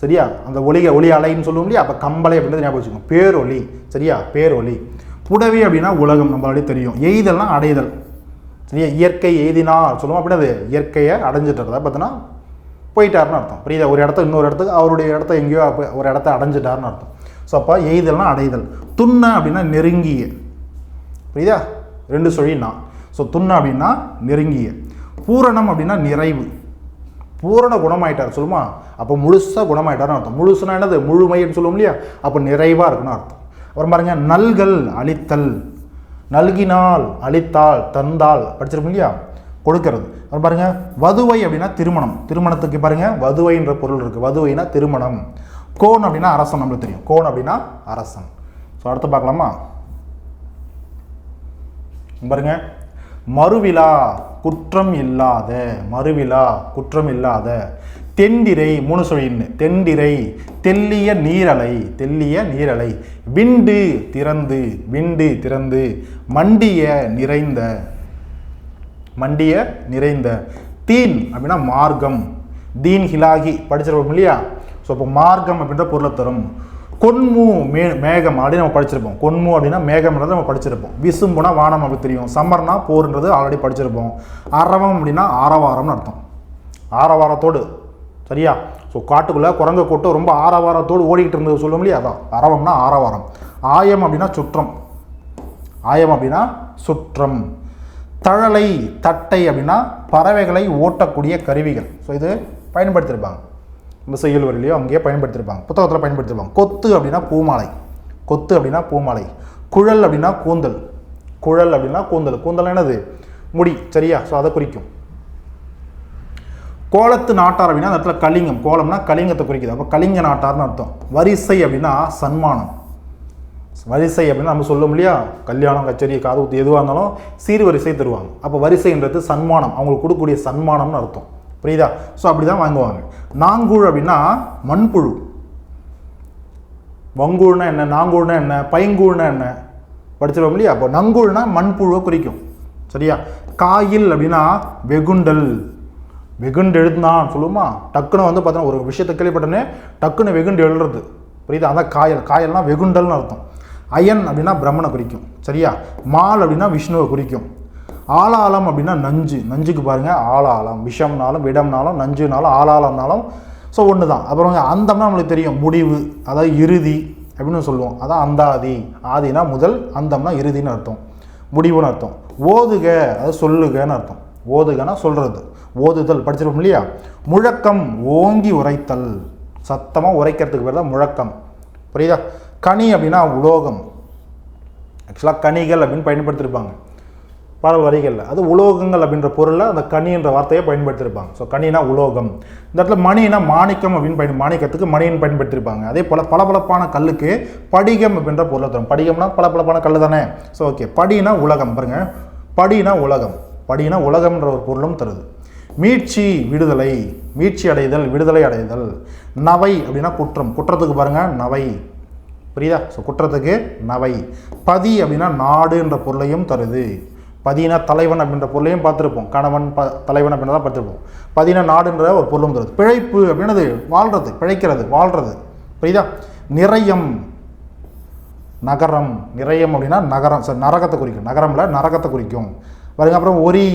Speaker 1: சரியா? அந்த ஒளி அலைன்னு சொல்லுவோம் இல்லையா? அப்போ கம்பளை அப்படின்றது ஞாபகம் வச்சுக்கோங்க, பேரொளி, சரியா? பேரொளி. புடவி அப்படின்னா உலகம், நம்மளாலே தெரியும். எய்தல்னா அடைதல், சரியா? இயற்கை எய்தினார் சொல்லுவோம், அப்படின்னா இயற்கையை அடைஞ்சிட்டுறதா பார்த்தோன்னா போயிட்டாருன்னு அர்த்தம், புரியுதா? ஒரு இடத்த இன்னொரு இடத்துக்கு, அவருடைய இடத்த எங்கேயோ ஒரு இடத்த அடைஞ்சிட்டாருன்னு அர்த்தம். ஸோ அப்போ எய்தல்னா அடைதல். துண்ண அப்படின்னா நெருங்கிய, புரியுதா? ரெண்டு சொல்லினா. ஸோ துண்ண அப்படின்னா நெருங்கிய. பூரணம் அப்படின்னா நிறைவு, பூரண குணமாயிட்டார் சொல்லுமா? அப்போ முழுசாக குணமாயிட்டார்னு அர்த்தம். முழுசுனா என்னது? முழுமைன்னு சொல்லுவோம் இல்லையா? அப்போ நிறைவாக இருக்குன்னு அர்த்தம். அப்புறம் பாருங்க, நல்கல் அளித்தல், நல்கினால், அளித்தால், தந்தால் படிச்சிருப்போம் இல்லையா? கொடுக்கறது. அப்புறம் பாருங்க, வதுவை அப்படின்னா திருமணம், திருமணத்துக்கு பாருங்க வதுவைன்ற பொருள் இருக்குது, வதுவைனா திருமணம். கோன் அப்படின்னா அரசன், நம்மளுக்கு தெரியும், கோன் அப்படின்னா அரசன். ஸோ அடுத்து பார்க்கலாமா? பாருங்க, மறுவிழா குற்றம் இல்லாத, மறுவிழா குற்றம் இல்லாத. தெண்டிரை, மூணு சொல்லின்னு, தெண்டிரை தெல்லிய நீரலை, தெல்லிய நீரலை. விண்டு திறந்து, விண்டு திறந்து. மண்டிய நிறைந்த, மண்டிய நிறைந்த. தீன் அப்படின்னா மார்க்கம், தீன் ஹிலாகி படிச்சிருப்போம் இல்லையா? ஸோ இப்போ மார்க்கம் அப்படின்ற பொருளை தரும். கொன்மு மேகம் அப்படின்னு நம்ம படிச்சிருப்போம், கொன்மு அப்படின்னா மேகம்ன்றது நம்ம படிச்சிருப்போம். விசும்புனா வானம் அப்படி தெரியும். சம்மர்னா போர்ன்றது ஆல்ரெடி படிச்சிருப்போம். அரவம் அப்படின்னா ஆரவாரம்னு அர்த்தம், ஆரவாரத்தோடு, சரியா? ஸோ காட்டுக்குள்ளே குரங்க கூட்டம் ரொம்ப ஆரவாரத்தோடு ஓடிக்கிட்டு இருந்தது சொல்லுவோம் இல்லையா? அதான் அரவம்னா ஆரவாரம். ஆயம் அப்படின்னா சுற்றம், ஆயம் அப்படின்னா சுற்றம். தழலை தட்டை அப்படின்னா பறவைகளை ஓட்டக்கூடிய கருவிகள். ஸோ இது பயன்படுத்தியிருப்பாங்க இந்த செய்யுள் வரிலையோ அங்கேயே பயன்படுத்தியிருப்பாங்க, புத்தகத்தில் பயன்படுத்தியிருப்பாங்க. கொத்து அப்படின்னா பூமாலை, கொத்து அப்படின்னா பூமாலை. குழல் அப்படின்னா கூந்தல், குழல் அப்படின்னா கூந்தல், கூந்தல் என்னது? முடி, சரியா? ஸோ அதை குறிக்கும். கோலத்து நாட்டார் அப்படின்னா அந்த இடத்துல கலிங்கம், கோலம்னா கலிங்கத்தை குறிக்குது, அப்போ கலிங்க நாட்டார்னு அர்த்தம். வரிசை அப்படின்னா சன்மானம், வரிசை அப்படின்னா நம்ம சொல்லும் இல்லையா? கல்யாணம், கச்சேரி, காது ஊத்து எதுவாக இருந்தாலும் சீர்வரிசை தருவாங்க. அப்போ வரிசைன்றது சன்மானம், அவங்களுக்கு கொடுக்கக்கூடிய சன்மானம்னு அர்த்தம், புரியுதா? ஸோ அப்படி தான் வாங்குவாங்க. நாங்கூழ் அப்படின்னா மண்புழு. வங்கூழ்னா என்ன, நாங்கூழ்னா என்ன, பைங்கூழ்னா என்ன படிச்சிருவோம் இல்லையா? அப்போ நங்கூழ்னா மண்புழுவை குறிக்கும், சரியா? காயில் அப்படின்னா வெகுண்டல், வெகுண்டு எழுந்தான் சொல்லுமா, டக்குன்னு வந்து பார்த்தீங்கன்னா ஒரு விஷயத்தை கேள்விப்பட்டனே டக்குன்னு வெகுண்டு எழுறது, புரியுதா? அதான் காயல், காயல்னா வெகுண்டல்னு அர்த்தம். அயன் அப்படின்னா பிரம்மனை குறிக்கும், சரியா? மால் அப்படின்னா விஷ்ணுவை குறிக்கும். ஆளாளம் அப்படின்னா நஞ்சு, நஞ்சுக்கு பாருங்கள் ஆளாளம், விஷம்னாலும் விடம்னாலும் நஞ்சுனாலும் ஆளாளம்னாலும் ஸோ ஒன்று தான். அப்புறம் அந்தம்னா நம்மளுக்கு தெரியும் முடிவு, அதாவது இறுதி அப்படின்னு சொல்லுவோம், அதான் அந்தாதி. ஆதினா முதல், அந்தம்னா இறுதின்னு அர்த்தம், முடிவுன்னு அர்த்தம். ஓதுக அதாவது சொல்லுகன்னு அர்த்தம், ஓதுகன்னா சொல்கிறது, ஓதுதல் படிச்சிருப்போம் இல்லையா? முழக்கம் ஓங்கி உரைத்தல், சத்தமாக உரைக்கிறதுக்கு பேர் தான் முழக்கம், புரியுதா? கனி அப்படின்னா உலோகம், ஆக்சுவலாக கனிகள் அப்படின்னு பயன்படுத்தியிருப்பாங்க பாடல் வரிகளில், அது உலோகங்கள் அப்படின்ற பொருளில் அந்த கனி என்ற வார்த்தையை பயன்படுத்தியிருப்பாங்க. ஸோ கனினா உலோகம். இந்த இடத்துல மணினா மாணிக்கம் அப்படின்னு மாணிக்கத்துக்கு மணின்னு பயன்படுத்தியிருப்பாங்க. அதே போல் பளபளப்பான கல்லுக்கு படிகம் அப்படின்ற பொருளை தரும். படிகம்னா பளபளப்பான கல் தானே. ஸோ ஓகே, படினா உலகம் பாருங்க, படினா உலகம், படினா உலகம்ன்ற ஒரு பொருளும் தருது. மீட்சி விடுதலை, மீட்சி அடைதல், விடுதலை அடைதல். நவை அப்படின்னா குற்றம், குற்றத்துக்கு பாருங்கள் நவை, புரியுதா? ஸோ குற்றத்துக்கு நவை. பதி அப்படின்னா நாடுன்ற பொருளையும் தருது. பதினா தலைவன் அப்படின்ற பொருளையும் பார்த்துருப்போம், கணவன் தலைவன் அப்படின்றதான் பார்த்துருப்போம். பதினா நாடுன்ற ஒரு பொருளும் தருது. பிழைப்பு அப்படின்னது வாழ்றது, பிழைக்கிறது, வாழ்றது, புரியுதா? நிறையம் நகரம், நிறையம் அப்படின்னா நகரம், சார் நரகத்தை குறிக்கும், நகரம்ல நரகத்தை குறிக்கும் பாருங்க. அப்புறம் ஒரி,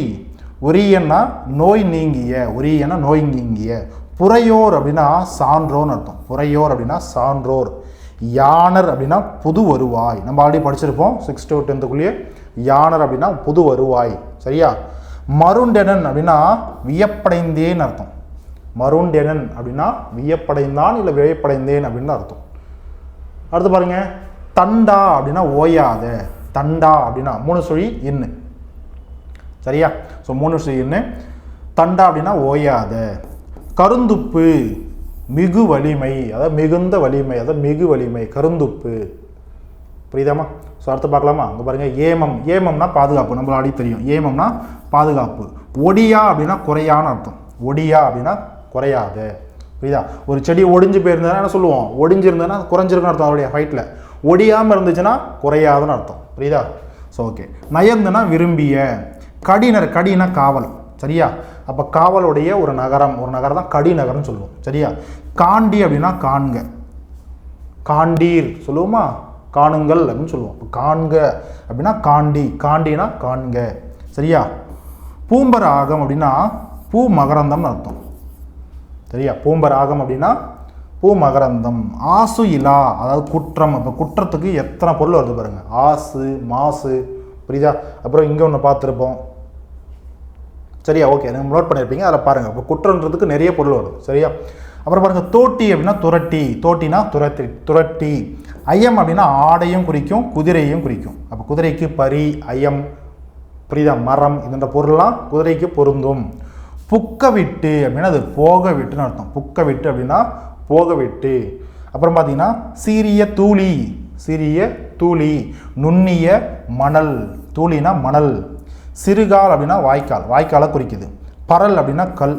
Speaker 1: ஒரியன்னா நோய் நீங்கிய, ஒரியன்னா நோய் நீங்கிய. புறையோர் அப்படின்னா சான்றோன்னு அர்த்தம், புறையோர் அப்படின்னா சான்றோர். யானர் அப்படின்னா புது வருவாய், நம்ம ஆல்ரெடி படிச்சிருப்போம் 6th to 10th யானர் அப்படின்னா புது வருவாய், சரியா? மருண்டெனன் அப்படின்னா வியப்படைந்தேன்னு அர்த்தம், மருண்டெனன் அப்படின்னா வியப்படைந்தான் இல்லை வியப்படைந்தேன் அப்படின்னு அர்த்தம். அடுத்து பாருங்க, தண்டா அப்படின்னா ஓயாத, தண்டா அப்படின்னா 3 சுழி இன்னு, சரியா? ஸோ 3 சுழி இன்னு. தண்டா அப்படின்னா ஓயாத. கருந்துப்பு மிகு வலிமை, அதாவது மிகுந்த வலிமை, அதாவது மிகு வலிமை, கருந்துப்பு, புரியுதாமா? ஸோ அடுத்து பார்க்கலாமா? அங்கே பாருங்கள், ஏமம், ஏமம்னா பாதுகாப்பு, நம்மள அடி தெரியும், ஏமம்னா பாதுகாப்பு. ஒடியா அப்படின்னா குறையான்னு அர்த்தம், ஒடியா அப்படின்னா குறையாத, புரியுதா? ஒரு செடி ஒடிஞ்சு போயிருந்ததுன்னா என்ன சொல்லுவோம், ஒடிஞ்சிருந்ததுன்னா குறைஞ்சிருக்குன்னு அர்த்தம், அவருடைய ஹைட்டில். ஒடியாமல் இருந்துச்சுன்னா குறையாதுன்னு அர்த்தம், புரியுதா? So okay. நயந்துனா விரும்பிய. கடினர், கடினா காவல், சரியா? அப்போ காவலுடைய ஒரு நகரம், ஒரு நகரம் தான் கடி நகரம்னு சொல்லுவோம், சரியா? காண்டி அப்படின்னா காண்க, காண்டீர் சொல்லுவோமா, காணுங்கள் அப்படின்னு சொல்லுவோம். காண்க அப்படின்னா காண்டி, காண்டினா காண்க, சரியா? பூம்பர ஆகம் அப்படின்னா பூ மகரந்தம்னு அர்த்தம், சரியா? பூம்பர ஆகம் அப்படின்னா பூ மகரந்தம். ஆசு இலா அதாவது குற்றம், அப்போ குற்றத்துக்கு எத்தனை பொருள் வருது பாருங்க, ஆசு மாசு, புரியுதா? அப்புறம் இங்கே ஒன்று பார்த்துருப்போம், சரியா? ஓகே, நீங்கள் நோட் பண்ணியிருப்பீங்க, அதில் பாருங்கள். இப்போ குற்றன்றதுக்கு நிறைய பொருள் வருது, சரியா? அப்புறம் பாருங்கள், தோட்டி அப்படின்னா துரட்டி, தோட்டினா துரத்தி, துரட்டி. ஐயம் அப்படின்னா ஆடையும் குறிக்கும் குதிரையும் குறிக்கும். அப்போ குதிரைக்கு பரி, ஐயம், புரியுதா? மரம், இதுன்ற பொருள்லாம் குதிரைக்கு பொருந்தும். புக்க விட்டு அப்படின்னா அது போக விட்டுன்னு அர்த்தம், புக்க விட்டு அப்படின்னா போக விட்டு. அப்புறம் பார்த்தீங்கன்னா சீரிய தூளி, சீரிய தூளி. நுண்ணிய மணல், தூளினா மணல். சிறுகால் அப்படின்னா வாய்க்கால், வாய்க்காலை குறிக்குது. பரல் அப்படின்னா கல்,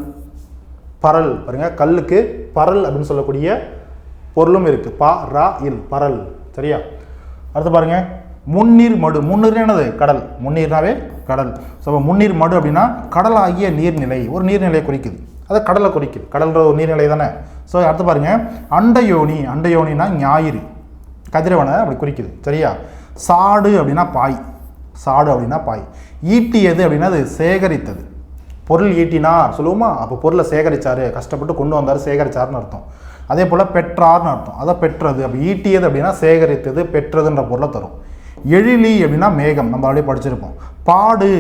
Speaker 1: பரல் பாருங்க, கல்லுக்கு பரல் அப்படின்னு சொல்லக்கூடிய பொருளும் இருக்கு, பா ரா இல், பரல், சரியா? அடுத்து பாருங்க, முன்னீர் மடு, முன்னீர் என்னது கடல், முன்னீர்னாவே கடல். ஸோ முன்னீர் மடு அப்படின்னா கடலாகிய நீர்நிலை, ஒரு நீர்நிலையை குறிக்குது, அதை கடலை குறிக்குது, கடல்ன்ற ஒரு நீர்நிலை தானே. ஸோ அடுத்து பாருங்க, அண்டயோனி, அண்டயோனினா ஞாயிறு, கதிரவனை அப்படி குறிக்குது, சரியா? சாடு அப்படின்னா பாய், சாடு அப்படின்னா பாய். ஈட்டியது அப்படின்னா அது சேகரித்தது, பொருள் ஈட்டினார் சொல்லுவோமா, அப்போ பொருளை சேகரித்தார், கஷ்டப்பட்டு கொண்டு வந்தார், சேகரித்தார்னு அர்த்தம். அதே போல் பெற்றார்னு அர்த்தம், அதை பெற்றது. அப்போ ஈட்டியது அப்படின்னா சேகரித்தது, பெற்றதுன்ற பொருளை தரும். எழிலி அப்படின்னா மேகம், நம்ம அப்படியே படிச்சிருப்போம். பாடு,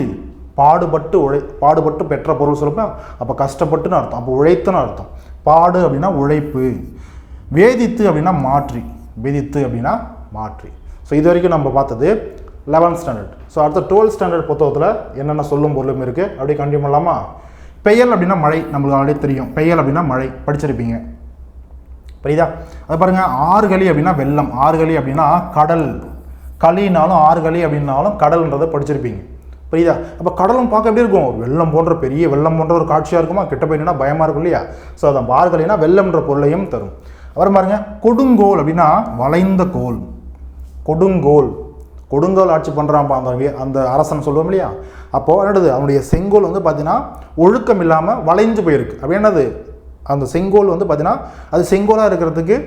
Speaker 1: பாடுபட்டு பாடுபட்டு பெற்ற பொருள் சொல்லுப்போம், அப்போ கஷ்டப்பட்டுன்னு அர்த்தம், அப்போ உழைத்துன்னு அர்த்தம். பாடு அப்படின்னா உழைப்பு. வேதித்து அப்படின்னா மாற்றி, வேதித்து அப்படின்னா மாற்றி. ஸோ இது வரைக்கும் நம்ம பார்த்தது 11th ஸ்டாண்டர்ட். ஸோ அடுத்த 12th ஸ்டாண்டர்ட் புத்தகத்தில் என்னென்ன சொல்லும் பொருளும் இருக்குது, அப்படியே கண்டினியூ பண்ணலாமா? பெயல் அப்படின்னா மழை, நம்மளுக்கு ஆல்ரெடி தெரியும், பெயல் அப்படின்னா மழை, படிச்சிருப்பீங்க, புரியுதா? அது பாருங்கள், ஆறுகளி அப்படின்னா வெள்ளம், ஆறுகளி அப்படின்னா கடல், களினாலும் ஆறுகளி அப்படின்னாலும் கடல்ன்றதை படிச்சிருப்பீங்க, புரியுதா? அப்போ கடலும் பார்க்க எப்படி இருக்கும், வெள்ளம் போன்ற பெரிய வெள்ளம் போன்ற ஒரு காட்சியாக இருக்குமா, கிட்ட போயின்னா பயமாக இருக்கும் இல்லையா? ஸோ அதான் ஆறுகளினா வெள்ளம்ன்ற பொருளையும் தரும். அப்புறம் பாருங்கள், கொடுங்கோல் அப்படின்னா வளைந்த கோல், கொடுங்கோல், கொடுங்கோல் ஆட்சி பண்ணுறான்ப்பா அந்த அரசன் சொல்லுவோம் இல்லையா. அப்போது என்னது அவனுடைய செங்கோல் வந்து பார்த்தீங்கன்னா ஒழுக்கம் இல்லாமல் வளைஞ்சு போயிருக்கு. அப்படி என்னது அந்த செங்கோல் வந்து பார்த்தீங்கன்னா அது செங்கோலாக இருக்கிறதுக்கு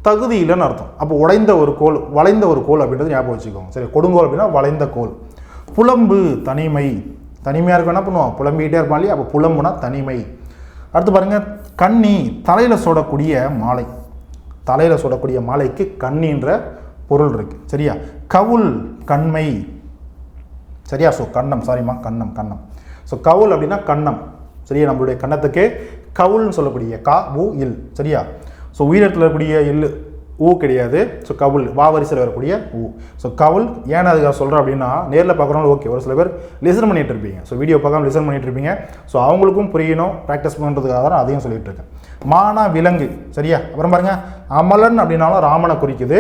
Speaker 1: தகுதி இல்லைன்னு அர்த்தம். அப்போ உடைந்த ஒரு கோல், வளைந்த ஒரு கோல் அப்படின்றது ஞாபகம் வச்சுக்கோங்க. சரி, கொடுங்கோல் அப்படின்னா வளைந்த கோல். புலம்பு தனிமை, தனிமையாக இருக்க என்ன பண்ணுவோம், புலம்பிக்கிட்டே இருப்பான் இல்லையா. அப்போ புலம்புனா தனிமை. அடுத்து பாருங்கள், கண்ணி தலையில் சூடக்கூடிய மாலை, தலையில் சூடக்கூடிய மாலைக்கு கண்ணின்ற பொருள் இருக்குது. சரியா. கவுல் கண்மை, சரியா. ஸோ கண்ணம், சாரிம்மா, கண்ணம் கண்ணம். ஸோ கவுல் அப்படின்னா கண்ணம். சரியா, நம்மளுடைய கண்ணத்துக்கு கவுல்னு சொல்லக்கூடிய கா ஊ இல். சரியா. ஸோ உயிரிழத்தில் இருக்கக்கூடிய இல் ஊ கிடையாது. ஸோ கவுல் வாவரிசையில் வரக்கூடிய ஊ. ஸோ கவுல் ஏன் அதுக்காக சொல்கிறேன் அப்படின்னா, நேரில் பார்க்குறவங்க ஓகே, ஒரு சில பேர் லிசன் பண்ணிகிட்டு இருப்பீங்க. ஸோ வீடியோ பார்க்காம லிசன் பண்ணிகிட்டு இருப்பீங்க. ஸோ அவங்களுக்கும் புரியணும், ப்ராக்டிஸ் பண்ணுறதுக்காக தான் அதையும் சொல்லிகிட்டு இருக்கேன். மானா விலங்கு. சரியா. அப்புறம் பாருங்கள், அமலன் அப்படின்னாலும் ராமனை குறிக்குது.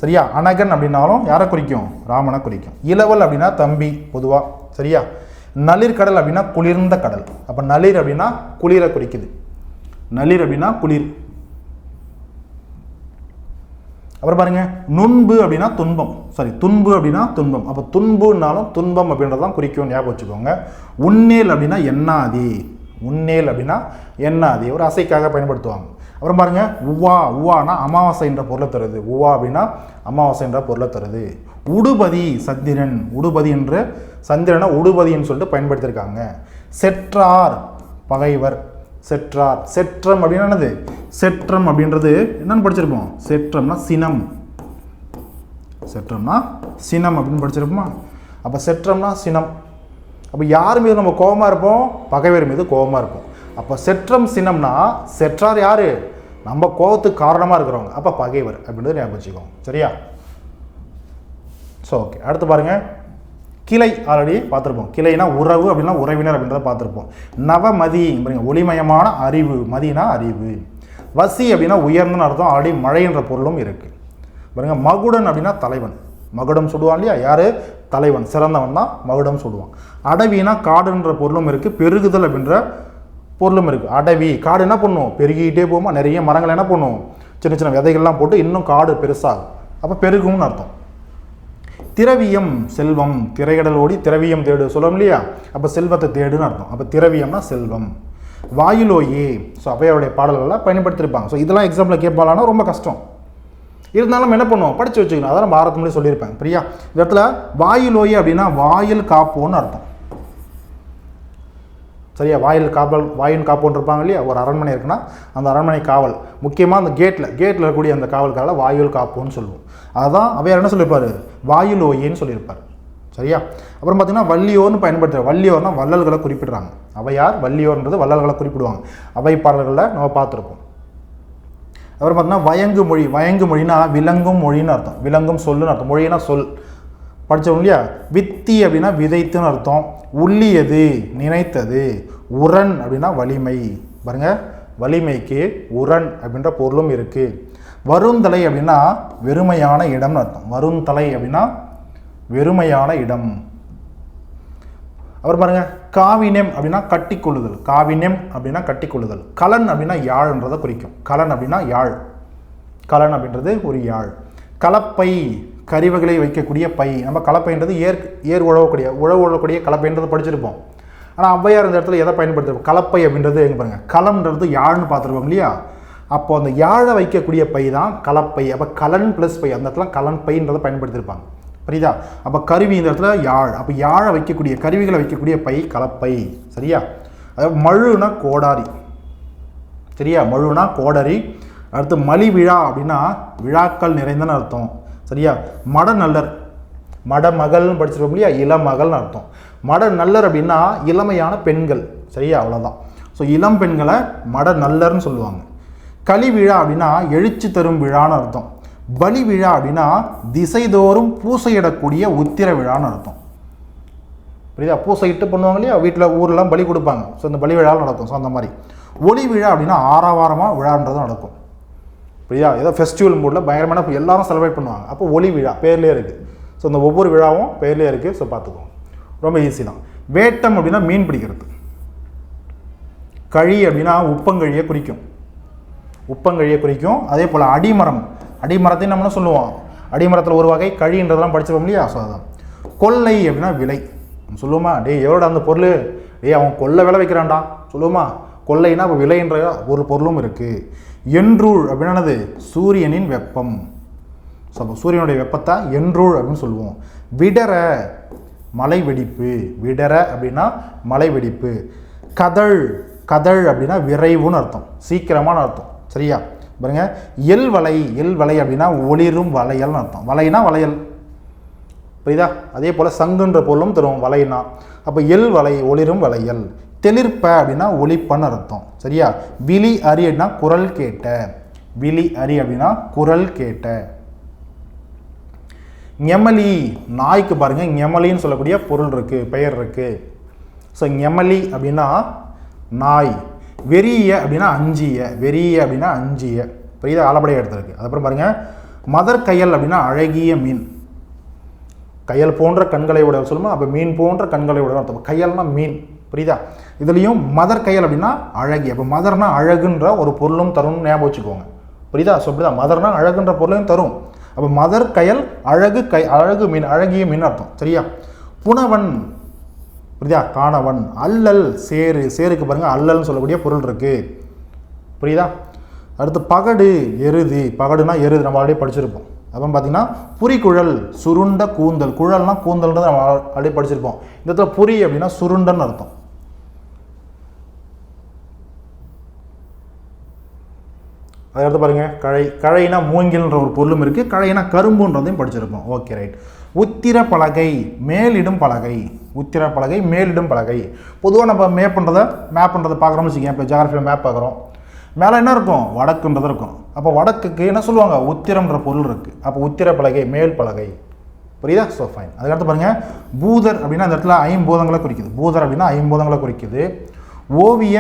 Speaker 1: சரியா. அனகன் அப்படின்னாலும் யாரை குறிக்கும், ராமனை குறிக்கும். இளவல் அப்படின்னா தம்பி பொதுவாக. சரியா. நளிர்கடல் அப்படின்னா குளிர்ந்த கடல். அப்போ நளிர் அப்படின்னா குளிரை குறிக்குது. நளிர் அப்படின்னா குளிர். அப்புறம் பாருங்க, நுண்பு அப்படின்னா துன்பம். சாரி, துன்பு அப்படின்னா துன்பம். அப்போ துன்புனாலும் துன்பம் அப்படின்றதான் குறிக்கும், ஞாபகம் வச்சுக்கோங்க. உன்னேல் அப்படின்னா எண்ணாதி. உன்னேல் அப்படின்னா எண்ணாதி, ஒரு அசைக்காக பயன்படுத்துவாங்க. அப்புறம் பாருங்க, உவா, உவானா அமாவாசை என்ற பொருளை தருது. உவா அப்படின்னா அமாவாசை என்ற பொருளை தருது. உடுபதி சந்திரன், உடுபதி என்று சந்திரனை உடுபதின்னு சொல்லிட்டு பயன்படுத்தியிருக்காங்க. செற்றார் பகைவர், செற்றார். செற்றம் அப்படின்னா என்னது, செற்றம் அப்படின்றது என்னன்னு படிச்சிருப்போம், செற்றம்னா சினம். செற்றம்னா சினம் அப்படின்னு படிச்சிருப்போமா. அப்போ செற்றம்னா சினம். அப்போ யார் மீது நம்ம கோபமாக இருப்போம், பகைவர் மீது கோபமாக இருப்போம். அப்போ செற்றம் சினம்னா செற்றார் யார், நம்ம கோபத்துக்கு காரணமாக இருக்கிறவங்க. அப்போ பகைவர் அப்படின்றது ஞாபகம் வச்சுக்கோங்க. சரியா. ஸோ ஓகே, அடுத்து பாருங்கள், கிளை ஆல்ரெடி பார்த்துருப்போம். கிளைனா உறவு அப்படின்னா உறவினர் அப்படின்றத பார்த்துருப்போம். நவமதி பாருங்க, ஒளிமயமான அறிவு. மதினா அறிவு. வசி அப்படின்னா உயர்ந்தன்னு அர்த்தம். ஆல்ரெடி மழை என்ற பொருளும் இருக்குது. பாருங்க, மகுடன் அப்படின்னா தலைவன். மகுடம் சுடுவான் இல்லையா, யார், தலைவன், சிறந்தவன் தான் மகுடம் சுடுவான். அடவினா காடுன்ற பொருளும் இருக்குது. பெருகுதல் அப்படின்ற பொருளும் இருக்குது. அடவி, காடு என்ன பண்ணும், பெருகிட்டே போகுமா, நிறைய மரங்கள் என்ன பண்ணும், சின்ன சின்ன விதைகள்லாம் போட்டு இன்னும் காடு பெருசாகும். அப்போ பெருகும்னு அர்த்தம். திரவியம் செல்வம், திரைகடல் ஓடி திரவியம் தேடு சொல்லும் இல்லையா. அப்போ செல்வத்தை தேடுன்னு அர்த்தம். அப்போ திரவியம்னா செல்வம். வாயுலோயே, ஸோ அவையோடைய பாடல்கள்லாம் பயன்படுத்தியிருப்பாங்க. ஸோ இதெல்லாம் எக்ஸாம்பிள் கேட்பாலானா ரொம்ப கஷ்டம். இருந்தாலும் என்ன பண்ணுவோம், படித்து வச்சுக்கணும். அதான் நம்ம ஆரம்பத்துலேயே சொல்லியிருப்பேன். பிரியா, இந்த இடத்துல வாயுலோயே அப்படின்னா வாயில் காப்போன்னு அர்த்தம். சரியா. வாயின் காப்போன்னு இருப்பாங்க இல்லையா. ஒரு அரண்மனை இருக்குன்னா அந்த அரண்மனை காவல், முக்கியமாக அந்த கேட்டில் இருக்கக்கூடிய அந்த காவல்கால வாயுல் காப்போன்னு சொல்லுவோம். அதுதான் அவையார் என்ன சொல்லியிருப்பார், வாயுலோயேன்னு சொல்லியிருப்பார். சரியா. அப்புறம் பார்த்தீங்கன்னா வள்ளியோர்னு பயன்படுத்துகிறார். வள்ளியோர்னா வள்ளல்களை குறிப்பிடுறாங்க. அவையார் வள்ளியோர்ன்றது வள்ளல்களை குறிப்பிடுவாங்க. அவை பாடல்களில் நம்ம பார்த்துருப்போம். அப்புறம் பார்த்தீங்கன்னா வயங்கு மொழி. வயங்கு மொழினா விளங்கும் மொழின்னு அர்த்தம். விளங்கும் சொல்லுன்னு அர்த்தம். மொழினா சொல் படித்தோம் இல்லையா. வித்தி அப்படின்னா விதைத்துன்னு அர்த்தம். உள்ளியது நினைத்தது. உரன் அப்படின்னா வலிமை. பாருங்க, வலிமைக்கு உரன் அப்படின்ற பொருளும் இருக்குது. வருந்தலை அப்படின்னா வெறுமையான இடம்னு அர்த்தம். வருந்தலை அப்படின்னா வெறுமையான இடம். அப்புறம் பாருங்க, காவினம் அப்படின்னா கட்டிக்கொள்ளுதல். காவினம் அப்படின்னா கட்டிக்கொள்ளுதல். கலன் அப்படின்னா யாழ்ன்றதை குறிக்கும். கலன் அப்படின்னா யாழ். கலன் அப்படின்றது ஒரு யாழ். கலப்பை, கறிவகளை வைக்கக்கூடிய பை. நம்ம கலப்பைன்றது ஏர் உழவக்கூடிய கலப்பைன்றது படிச்சிருப்போம். ஆனால் ஔவையார் இந்த இடத்துல எதை பயன்படுத்திருப்போம், கலப்பை அப்படின்றது எங்கே பாருங்கள், கலம்ன்றது யாழ்னு பார்த்துருப்போம் இல்லையா. அப்போ அந்த யாழை வைக்கக்கூடிய பை தான் கலப்பை. அப்போ கலன் ப்ளஸ் பை, அந்த இடத்துல கலன் பைன்றதை பயன்படுத்தியிருப்பாங்க. புரியுதா. அப்போ கருவி இந்த இடத்துல யாழ். அப்போ யாழை வைக்கக்கூடிய, கருவிகளை வைக்கக்கூடிய பை கலப்பை. சரியா. அதாவது மழுனா கோடாரி. சரியா, மழுனா கோடாரி. அடுத்து மலி விழா அப்படின்னா விழாக்கள் நிறைந்தன்னு அர்த்தம். சரியா. மடநல்லர், மடமகள்னு படிச்சிருப்போம் இல்லையா, இளமகள்னு அர்த்தம். மடநல்லர் அப்படின்னா இளமையான பெண்கள். சரியா, அவ்வளோதான். ஸோ இளம் பெண்களை மடநல்லர்னு சொல்லுவாங்க. களி விழா அப்படின்னா எழுச்சி தரும் விழான்னு அர்த்தம். பலி விழா அப்படின்னா திசைதோறும் பூசையிடக்கூடிய உத்திர விழான்னு அர்த்தம். புரியுதா. பூசையிட்டு பண்ணுவாங்க இல்லையா, வீட்டில் ஊரெலாம் பலி கொடுப்பாங்க. ஸோ இந்த பலி விழாவில் நடக்கும். ஸோ அந்த மாதிரி. ஒளி விழா அப்படின்னா ஆறாவாரமாக விழான்றதும் நடக்கும். புரியுதா. ஏதோ ஃபெஸ்டிவல் மூடில் பயங்கரமான எல்லாரும் செலிப்ரேட் பண்ணுவாங்க. அப்போ ஒளி விழா பேர்லேயே இருக்குது. ஸோ இந்த ஒவ்வொரு விழாவும் பேர்லேயே இருக்குது. ஸோ பார்த்துக்கோங்க, ரொம்ப ஈஸி தான். வேட்டம் அப்படின்னா மீன் பிடிக்கிறது. கழி அப்படின்னா உப்பங்கழியை குறிக்கும். உப்பங்கழியை குறிக்கும். அதே போல் அடிமரம், அடிமரத்தையும் நம்ம என்ன சொல்லுவோம், அடிமரத்தில் ஒரு வகை, கழின்றதெல்லாம் படிச்சிருப்போம் இல்லையா? ஸோ அதான். கொள்ளை அப்படின்னா விலை. சொல்லுவோமா, டேய் எவ்வளோட அந்த பொருள், டேய் அவன் கொள்ளை விலை வைக்கிறான்டா சொல்லுவோமா? கொள்ளைனா இப்போ விலைன்ற ஒரு பொருளும் இருக்குது. என்றூழ் அப்படின்னானது சூரியனின் வெப்பம். ஸோ அப்போ சூரியனுடைய வெப்பத்தை என்றூழ் அப்படின்னு சொல்லுவோம். விடர மலை வெடிப்பு. விடர அப்படின்னா மலை வெடிப்பு. கதழ், கதழ் அப்படின்னா விரைவுன்னு அர்த்தம், சீக்கிரமான அர்த்தம். சரியா பாருங்க. எல் வலை, எல் வலை அப்படின்னா ஒளிரும் வளையல்னு அர்த்தம். வலைனா வளையல், புரியுதா? அதே போல் சங்குன்ற பொருளும் தரும் வலைனா. அப்போ எல் வலை ஒளிரும் வளையல். தெளிர்ப்ப அப்படின்னா ஒளிப்பன்னு அர்த்தம். சரியா? விழி அறி அப்படின்னா குரல் கேட்ட. விழி அறி அப்படின்னா குரல் கேட்ட. ஞெமலி, நாய்க்கு பாருங்க ஞெமலின்னு சொல்லக்கூடிய பொருள் இருக்கு, பெயர் இருக்கு. ஸோ ஞெமலி அப்படின்னா நாய். வெறிய அப்படின்னா அஞ்சிய. வெறிய அப்படின்னா அஞ்சிய, புரியுதா? அளபடைய எடுத்துருக்கு. அதுக்கப்புறம் பாருங்க மதர் கயல் அப்படின்னா அழகிய மீன். கயல் போன்ற கண்களை உடைய சொல்லுமா, அப்போ மீன் போன்ற கண்களை உடைய அர்த்தம். கயல்னா மீன், புரியுதா? இதுலேயும் மதர் கயல் அப்படின்னா அழகி. அப்போ மதர்னா அழகுன்ற ஒரு பொருளும் தரும்னு ஞாபகம் வச்சுக்கோங்க, புரியுதா? ஸோ அப்படிதான் மதர்னா அழகுன்ற பொருளையும் தரும். அப்போ மதர் கயல் அழகு, அழகு மீன், அழகிய மீன் அர்த்தம். சரியா? புனவன், புரியுதா? காணவன். அல்லல் சேரு. சேருக்கு பாருங்க அல்லல்னு சொல்லக்கூடிய பொருள் இருக்கு, புரியுதா? அடுத்து பகடு, எருது. பகடுனா எருது, நம்ம ஆல்ரெடி படிச்சிருப்போம். அப்புறம் பார்த்தீங்கன்னா புரிக்குழல், சுருண்ட கூந்தல். குழல்னா கூந்தல்ன்றது நம்ம ஆல்ரெடி படிச்சிருப்போம். இந்த இடத்துல புரி அப்படின்னா சுருண்டன்னு அர்த்தம். அதுக்கடுத்து பாருங்க கழை. கழைனா மூங்கில்ன்ற ஒரு பொருளும் இருக்கு, கழைனா கரும்புன்றதையும் படிச்சிருப்போம். Okay right. உத்திர பலகை, மேலிடும் பலகை. உத்திர பலகை, மேலிடும் பலகை. பொதுவாக நம்ம மேப் பண்ணுறதை பார்க்குறோம்னு வச்சுக்கோங்க. இப்போ ஜியாகிரஃபியில் மேப் பார்க்குறோம், மேலே என்ன இருக்கும்? வடக்குன்றது இருக்கும். அப்போ வடக்குக்கு என்ன சொல்லுவாங்க? உத்திரம்ன்ற பொருள் இருக்குது. அப்போ உத்திர பலகை, மேல் பலகை, புரியுதா? So fine. அதுக்கடுத்து பாருங்கள் பூதர் அப்படின்னா அந்த இடத்துல ஐம்பூதங்களை குறிக்குது. பூதர் அப்படின்னா ஐம்பூதங்களை குறிக்குது. ஓவிய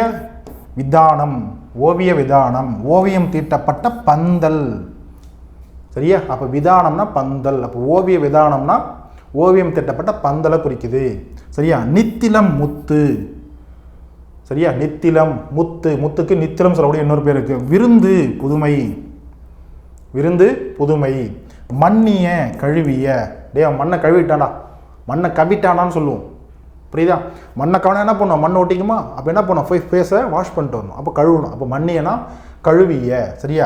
Speaker 1: விதானம். ஓவிய விதானம், ஓவியம் தீட்டப்பட்ட பந்தல். சரியா? அப்போ விதானம்னா பந்தல். அப்போ ஓவிய விதானம்னா ஓவியம் தீட்டப்பட்ட பந்தலை குறிக்குது. சரியா? நித்திலம் முத்து. சரியா? நித்திலம் முத்து. முத்துக்கு நித்திலம் சொல்லக்கூடிய இன்னொரு பேர் இருக்கு. விருந்து புதுமை. விருந்து புதுமை. மண்ணிய கழுவிய. டே மண்ணை கழுவிட்டானா, மண்ணை கவிட்டானான்னு சொல்லுவோம், புரியுதா? மண்ணை கவனம் என்ன பண்ணுவோம்? மண்ணை ஒட்டிக்குமா? அப்போ என்ன பண்ணுவோம்? ஃபேஸை வாஷ் பண்ணிட்டு வரணும், அப்போ கழுவணும். அப்போ மண்ணியனா கழுவிய. சரியா?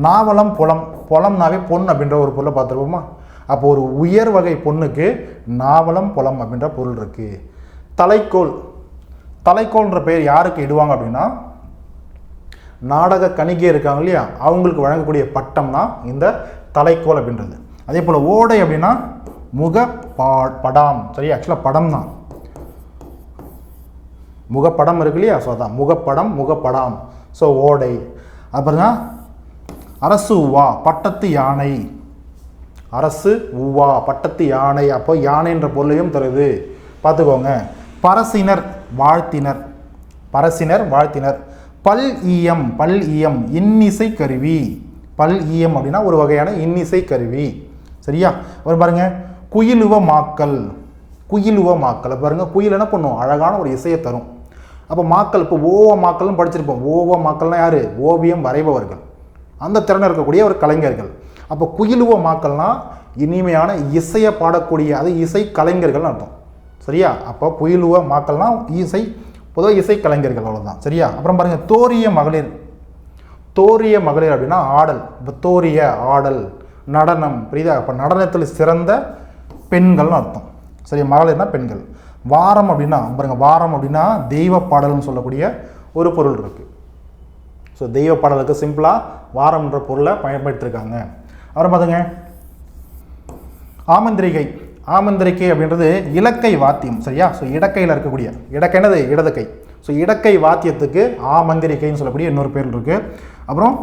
Speaker 1: நாவலம் புலம். புலம்னாவே பொன் அப்படின்ற ஒரு பொருளை பார்த்துருப்போமா? அப்போ ஒரு உயர் வகை பொண்ணுக்கு நாவலம் புலம் அப்படின்ற பொருள் இருக்கு. தலைக்கோல். தலைக்கோல்ன்ற பெயர் யாருக்கு இடுவாங்க அப்படின்னா நாடக கணிகை இருக்காங்க இல்லையா, அவங்களுக்கு வழங்கக்கூடிய பட்டம் தான் இந்த தலைக்கோல் அப்படின்றது. அதே போல் ஓடை அப்படின்னா முகப்படாம். சரி, ஆக்சுவலாக படம் தான், முகப்படம் இருக்கு இல்லையா, ஸோ அதான் முகப்படம், முகப்படாம். ஸோ ஓடை. அப்புறம் தான் அரசு உவா, பட்டத்து யானை. அரசு உவா, பட்டத்து யானை. அப்போ யானைன்ற பொருளையும் தருது, பார்த்துக்கோங்க. பரசினர் வாழ்த்தினர். பரசினர் வாழ்த்தினர். பல் ஈயம். பல் ஈயம் இன்னிசை கருவி. பல் ஈயம் அப்படின்னா ஒரு வகையான இன்னிசை கருவி. சரியா? அப்புறம் பாருங்க குயிலுவ மாக்கல். குயிலுவ மாக்கல் பாருங்க, குயில் என்ன பண்ணும்? அழகான ஒரு இசையை தரும். அப்போ மாக்கல், இப்போ ஓவ மாக்கல்னு படிச்சிருப்போம். ஓவ மாக்கல்னா யாரு? ஓவியம் வரைபவர்கள், அந்த திறன் இருக்கக்கூடிய ஒரு கலைஞர்கள். அப்போ குயிலுவ மாக்கல்னா இனிமையான இசையை பாடக்கூடிய, அது இசை கலைஞர்கள்னு அர்த்தம். சரியா? அப்போ குயிலுவ மாக்கல்னா இசை, பொதுவாக இசை கலைஞர்கள், அவ்வளோதான். சரியா? அப்புறம் பாருங்க தோரிய மகளிர். தோரிய மகளிர் அப்படின்னா ஆடல். இப்போ தோரிய ஆடல், நடனம், புரியுதா? அப்போ நடனத்தில் சிறந்த பெண்கள்னு அர்த்தம். சரி, மகளிர்னா பெண்கள். வாரம் அப்படின்னா பாருங்க, வாரம் அப்படின்னா தெய்வ பாடல்னு சொல்லக்கூடிய ஒரு பொருள் இருக்கு. ஸோ தெய்வ பாடலுக்கு சிம்பிளாக வாரம்ன்ற பொருளை பயன்படுத்தியிருக்காங்க. அப்புறம் பாருங்க ஆமந்திரிகை. ஆமந்திரிகை அப்படின்றது இலக்கை வாத்தியம். சரியா? ஸோ இடக்கையில் இருக்கக்கூடிய, இடக்கை என்னது? இடது கை. ஸோ இடக்கை வாத்தியத்துக்கு ஆமந்திரிகைன்னு சொல்லக்கூடிய இன்னொரு பேர் இருக்கு. அப்புறம்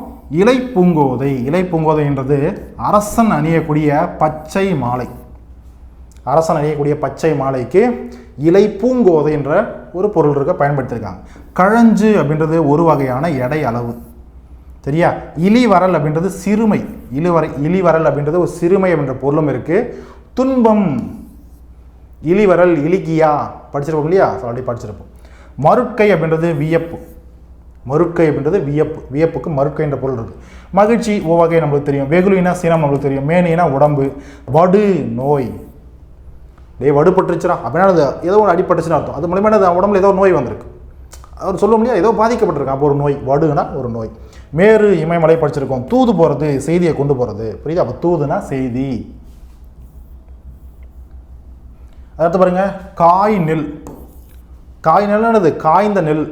Speaker 1: இலை பூங்கோதை. இலை பூங்கோதைன்றது அரசன் அணியக்கூடிய பச்சை மாலை. அரசன் அணியக்கூடிய பச்சை மாலைக்கு இலை பூங்கோதை என்ற ஒரு பொருள் இருக்க பயன்படுத்தியிருக்காங்க. கழஞ்சு அப்படின்றது ஒரு வகையான எடை அளவு. சரியா? இலிவரல் அப்படின்றது சிறுமை. இலிவரல் அப்படின்றது ஒரு சிறுமை அப்படின்ற பொருளும் இருக்கு. துன்பம், இலிவரல், இலிகியா படிச்சிருப்போம் இல்லையா? ஆல்ரெடி படிச்சிருப்போம். மருட்கை அப்படின்றது வியப்பு. மறுக்கை அப்படின்றது வியப்பு, வியப்புக்கு மறுக்கைன்ற பொருள் இருக்குது. மகிழ்ச்சி ஓவகை நம்மளுக்கு தெரியும், வெகுளினா சினம் நம்மளுக்கு தெரியும், மேனினா உடம்பு, வடு நோய், வடுபட்டுருச்சுனா அப்படின்னா அது ஏதோ ஒரு அடிபட்டுச்சுன்னு அர்த்தம். அது மூலமாக அது உடம்புல ஏதோ நோய் வந்திருக்கு, அவர் சொல்ல முடியாது, ஏதோ பாதிக்கப்பட்டிருக்கு, அப்போ ஒரு நோய், வடுனா ஒரு நோய். மேரு இமயமலை படிச்சிருக்கோம், தூது போகிறது செய்தியை கொண்டு போகிறது, புரியுது? அப்போ தூதுனா செய்தி. அடுத்து பாருங்க, காய் நெல். காய் நெல்னது காய்ந்த நெல்,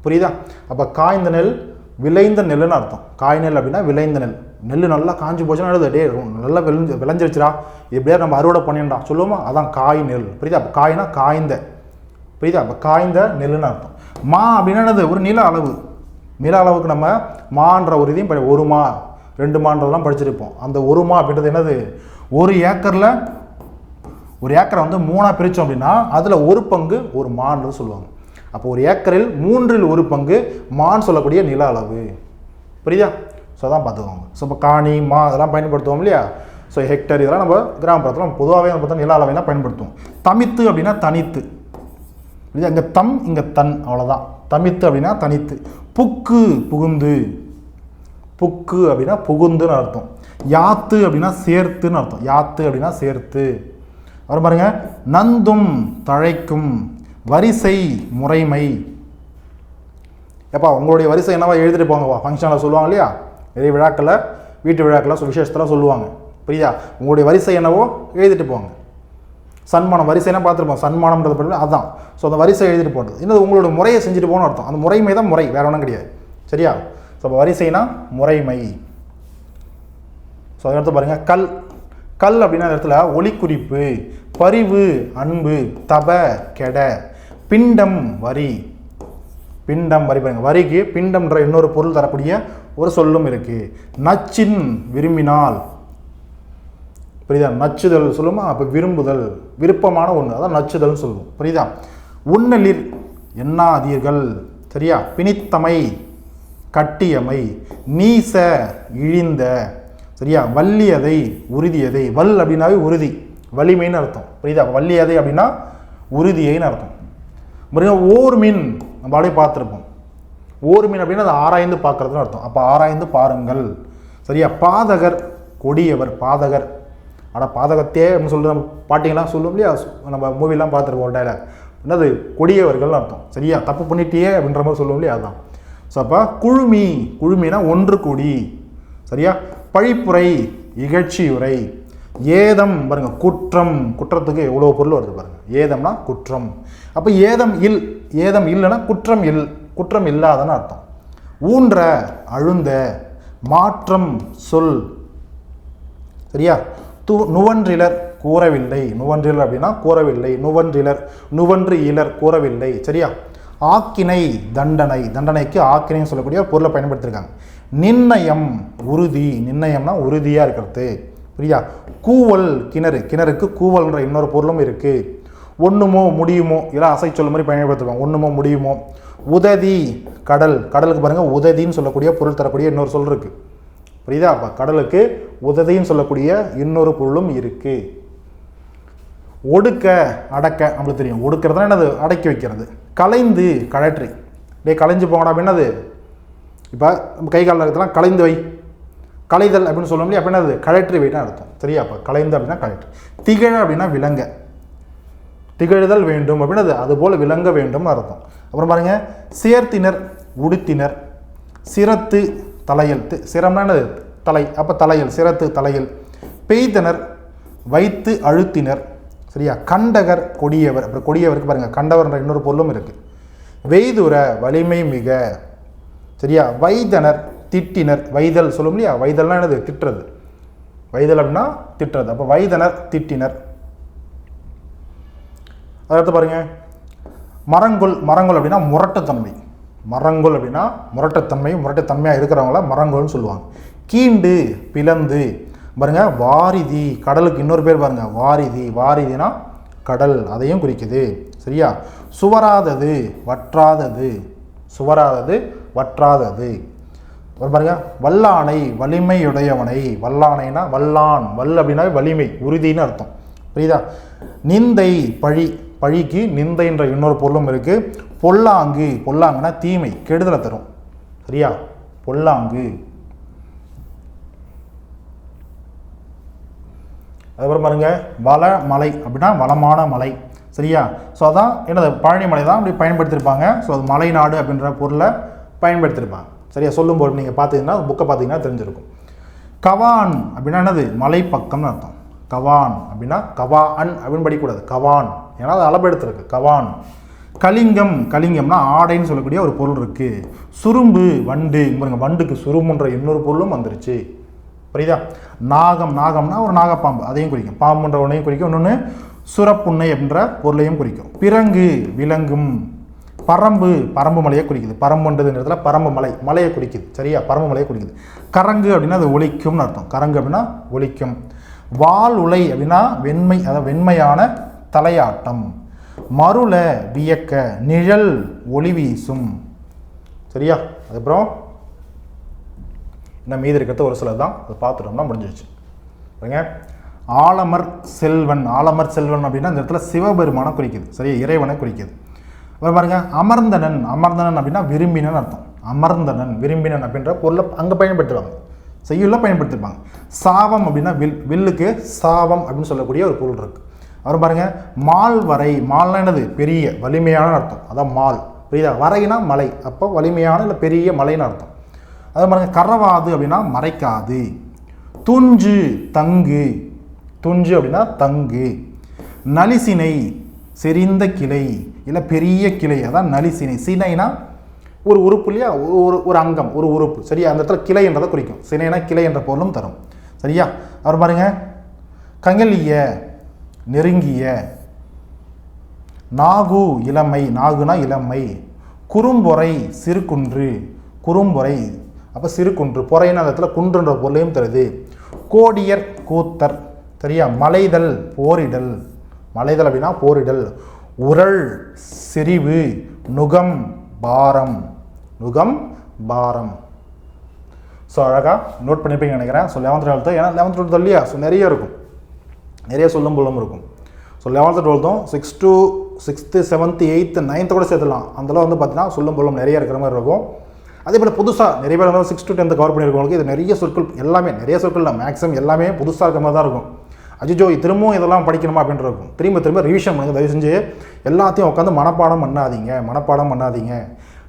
Speaker 1: புரியுதா? அப்போ காய்ந்த நெல் விளைந்த நெல்லுன்னு அர்த்தம். காய் நெல் அப்படின்னா விளைந்த நெல். நெல் நல்லா காஞ்சி போச்சுன்னா டே நல்லா விளைஞ்சிருச்சுடா, எப்படியா நம்ம அறுவடை பண்ணிடா சொல்லுவோமா, அதான் காய் நெல், புரியுதா? அப்போ காய்னா காய்ந்த, புரியுதா? அப்போ காய்ந்த நெல்லுன்னு அர்த்தம். மா அப்படின்னா என்னது? ஒரு நில அளவு. நில அளவுக்கு நம்ம மான்ற ஒரு இதையும் 1 மா 2 மான்றதெல்லாம் படிச்சிருப்போம். அந்த 1 மா அப்படின்றது என்னது? ஒரு ஏக்கரை வந்து 3ஆக பிரித்தோம் அப்படின்னா அதில் 1 பங்கு ஒரு மான்றது சொல்லுவாங்க. அப்போ ஒரு ஏக்கரில் 3இல் 1 பங்கு மான் சொல்லக்கூடிய நில அளவு, புரியுதா? ஸோ அதான் பார்த்துக்கோங்க. ஸோ இப்போ காணி மா அதெல்லாம் பயன்படுத்துவோம் இல்லையா? ஸோ ஹெக்டர் இதெல்லாம் நம்ம கிராமப்புறத்தில் நம்ம பொதுவாகவே பார்த்தா நில அளவை தான் பயன்படுத்துவோம். தமித்து அப்படின்னா தனித்து, புரியுதா? இங்கே தம் இங்கே தன், அவ்வளோதான். தமித்து அப்படின்னா தனித்து. புக்கு புகுந்து, புக்கு அப்படின்னா புகுந்துன்னு அர்த்தம். யாத்து அப்படின்னா சேர்த்துன்னு அர்த்தம். யாத்து அப்படின்னா சேர்த்து. அப்புறம் பாருங்க, நந்தும் தழைக்கும், வரிசை முறைமை. எப்பா உங்களுடைய வரிசை என்னவா எழுதிட்டு போங்கப்பா, ஃபங்க்ஷனில் சொல்லுவாங்க இல்லையா? நிறைய விழாக்களில், வீட்டு விழாக்களில், விசேஷத்தில் சொல்லுவாங்க, புரியுதா? உங்களுடைய வரிசை என்னவோ எழுதிட்டு போங்க. சன்மானம் வரிசைனா பார்த்துருப்போம், சன்மானம்ன்றது பற்றி அதான். ஸோ அந்த வரிசை எழுதிட்டு போகிறது, இன்னும் உங்களோட முறையை செஞ்சுட்டு போகணும்னு அர்த்தம். அந்த முறைமை தான் முறை, வேற ஒன்றும் கிடையாது, சரியா? ஸோ அப்போ வரிசைனா முறைமை. ஸோ அடுத்து பாருங்கள், கல். கல் அப்படின்னா அந்த இடத்துல ஒளிக்குறிப்பு, பரிவு அன்பு, தப கெட, பிண்டம் வரி. பிண்டம் வரி பாருங்க, வரிக்கு பிண்டம்ன்ற இன்னொரு பொருள் தரக்கூடிய ஒரு சொல்லும் இருக்கு. நச்சின் விரும்பினால், புரியுதா? நச்சுதல் சொல்லுமா, அப்போ விரும்புதல், விருப்பமான ஒன்று, அதான் நச்சுதல்னு சொல்லுவோம், புரியுதா? உன்னலிர் எண்ணாதீர்கள், சரியா? பிணித்தமை கட்டியமை, நீச இழிந்த, சரியா? வள்ளியதை உறுதியதை. வல் அப்படின்னாவே உறுதி, வலிமைன்னு அர்த்தம், புரியுதா? வள்ளியதை அப்படின்னா உறுதியைன்னு அர்த்தம். ஓர் மீன் நம்ம அப்படியே பார்த்துருப்போம். ஓர் மீன் அப்படின்னா அது ஆராய்ந்து பார்க்கறதுன்னு அர்த்தம். அப்போ ஆராய்ந்து பாருங்கள், சரியா? பாதகர் கொடியவர், பாதகர். ஆனால் பாதகத்தே அப்படின்னு சொல்லிட்டு நம்ம பாட்டிங்கெல்லாம் சொல்லுவோம் இல்லையா? நம்ம மூவிலாம் பார்த்துருப்போம் ஒரு டைலாக், என்னது? கொடியவர்கள்னு அர்த்தம், சரியா? தப்பு பண்ணிட்டியே அப்படின்ற மாதிரி சொல்லுவோம் இல்லையா? அதுதான். ஸோ அப்போ குழுமி, குழுமினா ஒன்று கூடி, சரியா? பழிப்புரை இகழ்ச்சியுரை. ஏதம் பாருங்க, குற்றம், குற்றத்துக்கு எவ்வளோ பொருள் வருது பாருங்க. ஏதம்னா குற்றம். அப்போ ஏதம் இல், ஏதம் இல்லைன்னா குற்றம் இல், குற்றம் இல்லாதன்னு அர்த்தம். ஊன்ற அழுந்த, மாற்றம் சொல், சரியா? நுவன்றிலர் கூறவில்லை, நுவன்றிலர் அப்படின்னா கூறவில்லை, நுவன்றிலர் நுவன்று இலர் கூறவில்லை, சரியா? ஆக்கினை தண்டனை, தண்டனைக்கு ஆக்கினை சொல்லக்கூடிய பொருளை பயன்படுத்தியிருக்காங்க. நிர்ணயம் உறுதி, நிர்ணயம்னா உறுதியாக இருக்கிறது, புரியா? கூவல் கிணறு, கிணறுக்கு கூவல்ன்ற இன்னொரு பொருளும் இருக்கு. ஒன்றுமோ முடியுமோ, இதெல்லாம் அசை சொல்ல மாதிரி பயன்படுத்துவாங்க. ஒன்றுமோ முடியுமோ. உததி கடல், கடலுக்கு பாருங்க உததின்னு சொல்லக்கூடிய பொருள் தரக்கூடிய இன்னொரு சொல் இருக்கு, புரியுதா? அப்போ கடலுக்கு உததின்னு சொல்லக்கூடிய இன்னொரு பொருளும் இருக்கு. ஒடுக்க அடக்க நம்மளுக்கு தெரியும், ஒடுக்கிறதுனா என்னது? அடக்கி வைக்கிறது. கலைந்து கழற்றி, டே கலைஞ்சு போங்கடா அப்படின்னது. இப்போ நம்ம கை காலில் இருக்கிறதுலாம் கலைந்து வை, கலைதல் அப்படின்னு சொல்ல முடியும். அப்படின்னா அது கழற்றி வைனா அர்த்தம், சரியா? அப்போ கலைந்து அப்படின்னா கழற்றி. திகழ அப்படின்னா விளங்க, திகழுதல் வேண்டும் அப்படின்னா அதுபோல் விளங்க வேண்டும்னு அர்த்தம். அப்புறம் பாருங்க, சேர்த்தினர் உடுத்தினர், சிரத்து தலையல், சிரம்னா என்னது? தலை, அப்போ தலையல், சிரத்து தலையல். பெய்தனர் வைத்து அழுத்தினர், சரியா? கண்டகர் கொடியவர், அப்புறம் கொடியவருக்கு பாருங்க கண்டவர்ன்ற இன்னொரு பொருளும் இருக்கு. வெய்துர வலிமை மிக, சரியா? வைதனர் திட்டினர், வைதல் சொல்லும் இல்லையா? வைதல்னா என்னது? திட்டுறது, வைதல் அப்படின்னா திட்டுறது. அப்போ வைதனர் திட்டினர். அடுத்து பாருங்க, மரங்கொல், மரங்கொல் அப்படின்னா முரட்டுத்தன்மை, மரங்கொல் அப்படின்னா முரட்டுத்தன்மை, முரட்டுத்தன்மையாக இருக்கிறவங்கள மரங்கொல்னு சொல்லுவாங்க. கீண்டு பிளந்து பாருங்க, வாரிதி, கடலுக்கு இன்னொரு பேர் பாருங்க வாரிதி, வாரிதினா கடல், அதையும் குறிக்குது, சரியா? சுவராதது வற்றாதது, சுவராதது வற்றாதது. பாருங்க, வல்லானை வலிமையுடையவனை, வல்லானைனா வல்லான், வல் அப்படின்னாவே வலிமை உறுதின்னு அர்த்தம், புரியுதா? நிந்தை பழி, பழிக்கு நிந்தைன்ற இன்னொரு பொருளும் இருக்கு. பொல்லாங்கு, பொல்லாங்குனா தீமை கெடுதலை தரும், சரியா? பொல்லாங்கு. அதுக்கப்புறம் பாருங்க வள மலை அப்படின்னா வளமான மலை, சரியா? ஸோ அதான் என்னது பழனி மலை தான் அப்படி பயன்படுத்தியிருப்பாங்க. ஸோ அது மலைநாடு அப்படின்ற பொருளை பயன்படுத்தியிருப்பாங்க, சரியா? சொல்லும்போது நீங்கள் பார்த்தீங்கன்னா புக்கை பார்த்தீங்கன்னா தெரிஞ்சிருக்கும். கவான் அப்படின்னா என்னது மலைப்பக்கம்னு அர்த்தம். கவான் அப்படின்னா கவான் அப்படின்னு படிக்கக்கூடாது, கவான், ஏன்னா அது அளபெடுத்துருக்கு கவான். கலிங்கம், கலிங்கம்னா ஆடைன்னு சொல்லக்கூடிய ஒரு பொருள் இருக்குது. சுரும்பு வண்டு, பாருங்க வண்டுக்கு சுரும்புன்ற இன்னொரு பொருளும் வந்துருச்சு, புரியுதா? நாகம், நாகம்னா ஒரு நாகப்பாம்பு, அதையும் குறிக்கும். பாம்புன்ற ஒன்றையும் குறிக்கும், இன்னொன்று சுரப்புண்ணை அப்படின்ற பொருளையும் குறிக்கும். பிறங்கு விலங்கும். பரம்பு, பரம்பு மலையை குறிக்குது. பரம்புன்றது இடத்துல பரம்பு மலை, மலையை குறிக்குது, சரியா? பரம்பு மலையை குறிக்குது. கரங்கு அப்படின்னா அது ஒலிக்கும்னு அர்த்தம். கரங்கு அப்படின்னா ஒலிக்கும். வால் உலை அப்படின்னா வெண்மை, அதாவது வெண்மையான தலையாட்டம். மருள வியக்க, நிழல் ஒளி வீசும், சரியா? அதுக்கப்புறம் இன்னும் மீதி இருக்கிறது ஒரு சிலர் தான், அதை பார்த்துட்டோம்னா முடிஞ்சிருச்சு. சரிங்க. ஆலமர் செல்வன், ஆலமர் செல்வன் அப்படின்னா இந்த இடத்துல சிவபெருமானை குறிக்குது, சரியா? இறைவனை குறிக்குது. அப்புறம் பாருங்க அமர்ந்தனன், அமர்ந்தனன் அப்படின்னா விரும்பினன் அர்த்தம். அமர்ந்தனன் விரும்பினன் அப்படின்ற பொருளை அங்கே பயன்படுத்துவாங்க, செய்யுள்ள பயன்படுத்திருப்பாங்க. சாவம் அப்படின்னா வில்லுக்கு சாவம் அப்படின்னு சொல்லக்கூடிய ஒரு பொருள் இருக்குது. அப்புறம் பாருங்க மால் வரை, மால்னா என்னது பெரிய வலிமையான அர்த்தம், அதான் மால், புரியுதா? வரைனா மலை, அப்போ வலிமையான இல்லை பெரிய மலைன்னு அர்த்தம். அதே பாருங்க கரவாது அப்படின்னா மறைக்காது. துஞ்சு தங்கு, துஞ்சு அப்படின்னா தங்கு. நலிசினை செறிந்த கிளை இல்லை பெரிய கிளை, அதான் நலிசினை. சினைனா ஒரு உறுப்பு இல்லையா, ஒரு அங்கம், ஒரு உறுப்பு, சரியா? அந்த இடத்துல கிளை என்றதை குறிக்கும். சினைனா கிளை என்ற பொருளும் தரும், சரியா? அப்புறம் பாருங்க கங்கலிய நெருங்கிய. நாகு இளமை, நாகுனா இளமை. குறும்பொறை சிறுகுன்று, குறும்பொறை அப்போ சிறுகுன்று, பொறைன்னு அந்த இடத்துல குன்றுன்ற பொருளையும் தருது. கோடியர் கூத்தர், சரியா? மலைதல் போரிடல், மலைதல் அப்படின்னா போரிடல். உரள் செறிவு. நுகம் பாரம், நுகம் பாரம். ஸோ அழகாக நோட் பண்ணிப்பீங்கன்னு நினைக்கிறேன். ஸோ 11th 12th, ஏன்னா 11th 12th இல்லையா, ஸோ நிறைய இருக்கும், நிறைய சொல்லும் போலும் இருக்கும். So 11th 12th 6th to 6th 7th 8th 9th கூட சேர்த்துலாம். அதெல்லாம் வந்து பார்த்தீங்கன்னா சொல்லும் போலும் நிறைய இருக்கிற மாதிரி இருக்கும். அதே போல் புதுசாக நிறைய பேர் வந்து 6th to 10th கவர் பண்ணியிருக்கவங்களுக்கு இது நிறைய சொற்கள், எல்லாமே நிறைய சொற்கள் இல்லை, மேக்ஸிமம் எல்லாமே புதுசாக இருக்கிற மாதிரி தான் இருக்கும். அஜிஜோ திரும்பவும் இதெல்லாம் படிக்கணுமா அப்படின்ட்டு இருக்கும். திரும்ப திரும்ப ரிவிஷன் பண்ணுங்க, தயவு செஞ்சு எல்லாத்தையும் உட்காந்து மனப்பாடம் பண்ணாதீங்க.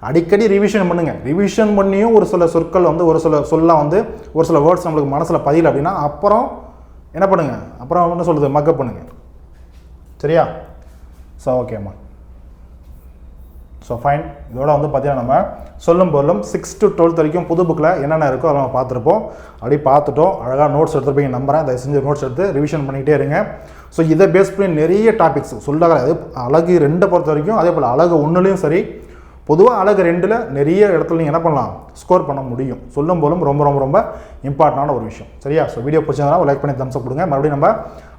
Speaker 1: அடிக்கடி ரிவிஷன் பண்ணுங்கள். ரிவிஷன் பண்ணியும் ஒரு சில சொற்கள் வந்து ஒரு சில சொல்லலாம் வந்து ஒரு சில வேர்ட்ஸ் நம்மளுக்கு மனசில் பதியல அப்படின்னா அப்புறம் என்ன பண்ணுங்கள், அப்புறம் என்ன சொல்கிறது, மக்கப் பண்ணுங்கள், சரியா? ஸோ ஓகேம்மா. So fine. இதோட வந்து பார்த்தீங்கன்னா நம்ம சொல்லும் பொருளும் 6th to 12th வரைக்கும் புது புக்கில் என்னென்ன இருக்கோ அதை நம்ம பார்த்துருப்போம். அப்படி பார்த்துட்டோம், அழகாக நோட்ஸ் எடுத்துருப்பீங்க நம்புறேன். தயவு செஞ்சு நோட்ஸ் எடுத்து ரிவிஷன் பண்ணிக்கிட்டே இருங்க. ஸோ இதை பேஸ் பண்ணி நிறைய டாபிக்ஸ் சொல்கிறாங்க. அது அழகு 2 பொறுத்த வரைக்கும், அதே போல் அழகு 1லையும் சரி, பொதுவாக அழகு 2ல் நிறைய இடத்துல நீங்கள் என்ன பண்ணலாம், ஸ்கோர் பண்ண முடியும். சொல்லும் போலும் ரொம்ப ரொம்ப ரொம்ப இம்பார்ட்டண்டான ஒரு விஷயம், சரியா? ஸோ வீடியோ பிடிச்சதுனா லைக் பண்ணி தம்ஸ் அப் கொடுங்க. மறுபடியும் நம்ம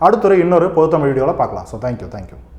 Speaker 1: அடுத்த இன்னொரு பொதுத்தமிழ் வீடியோவில் பார்க்கலாம். So thank you.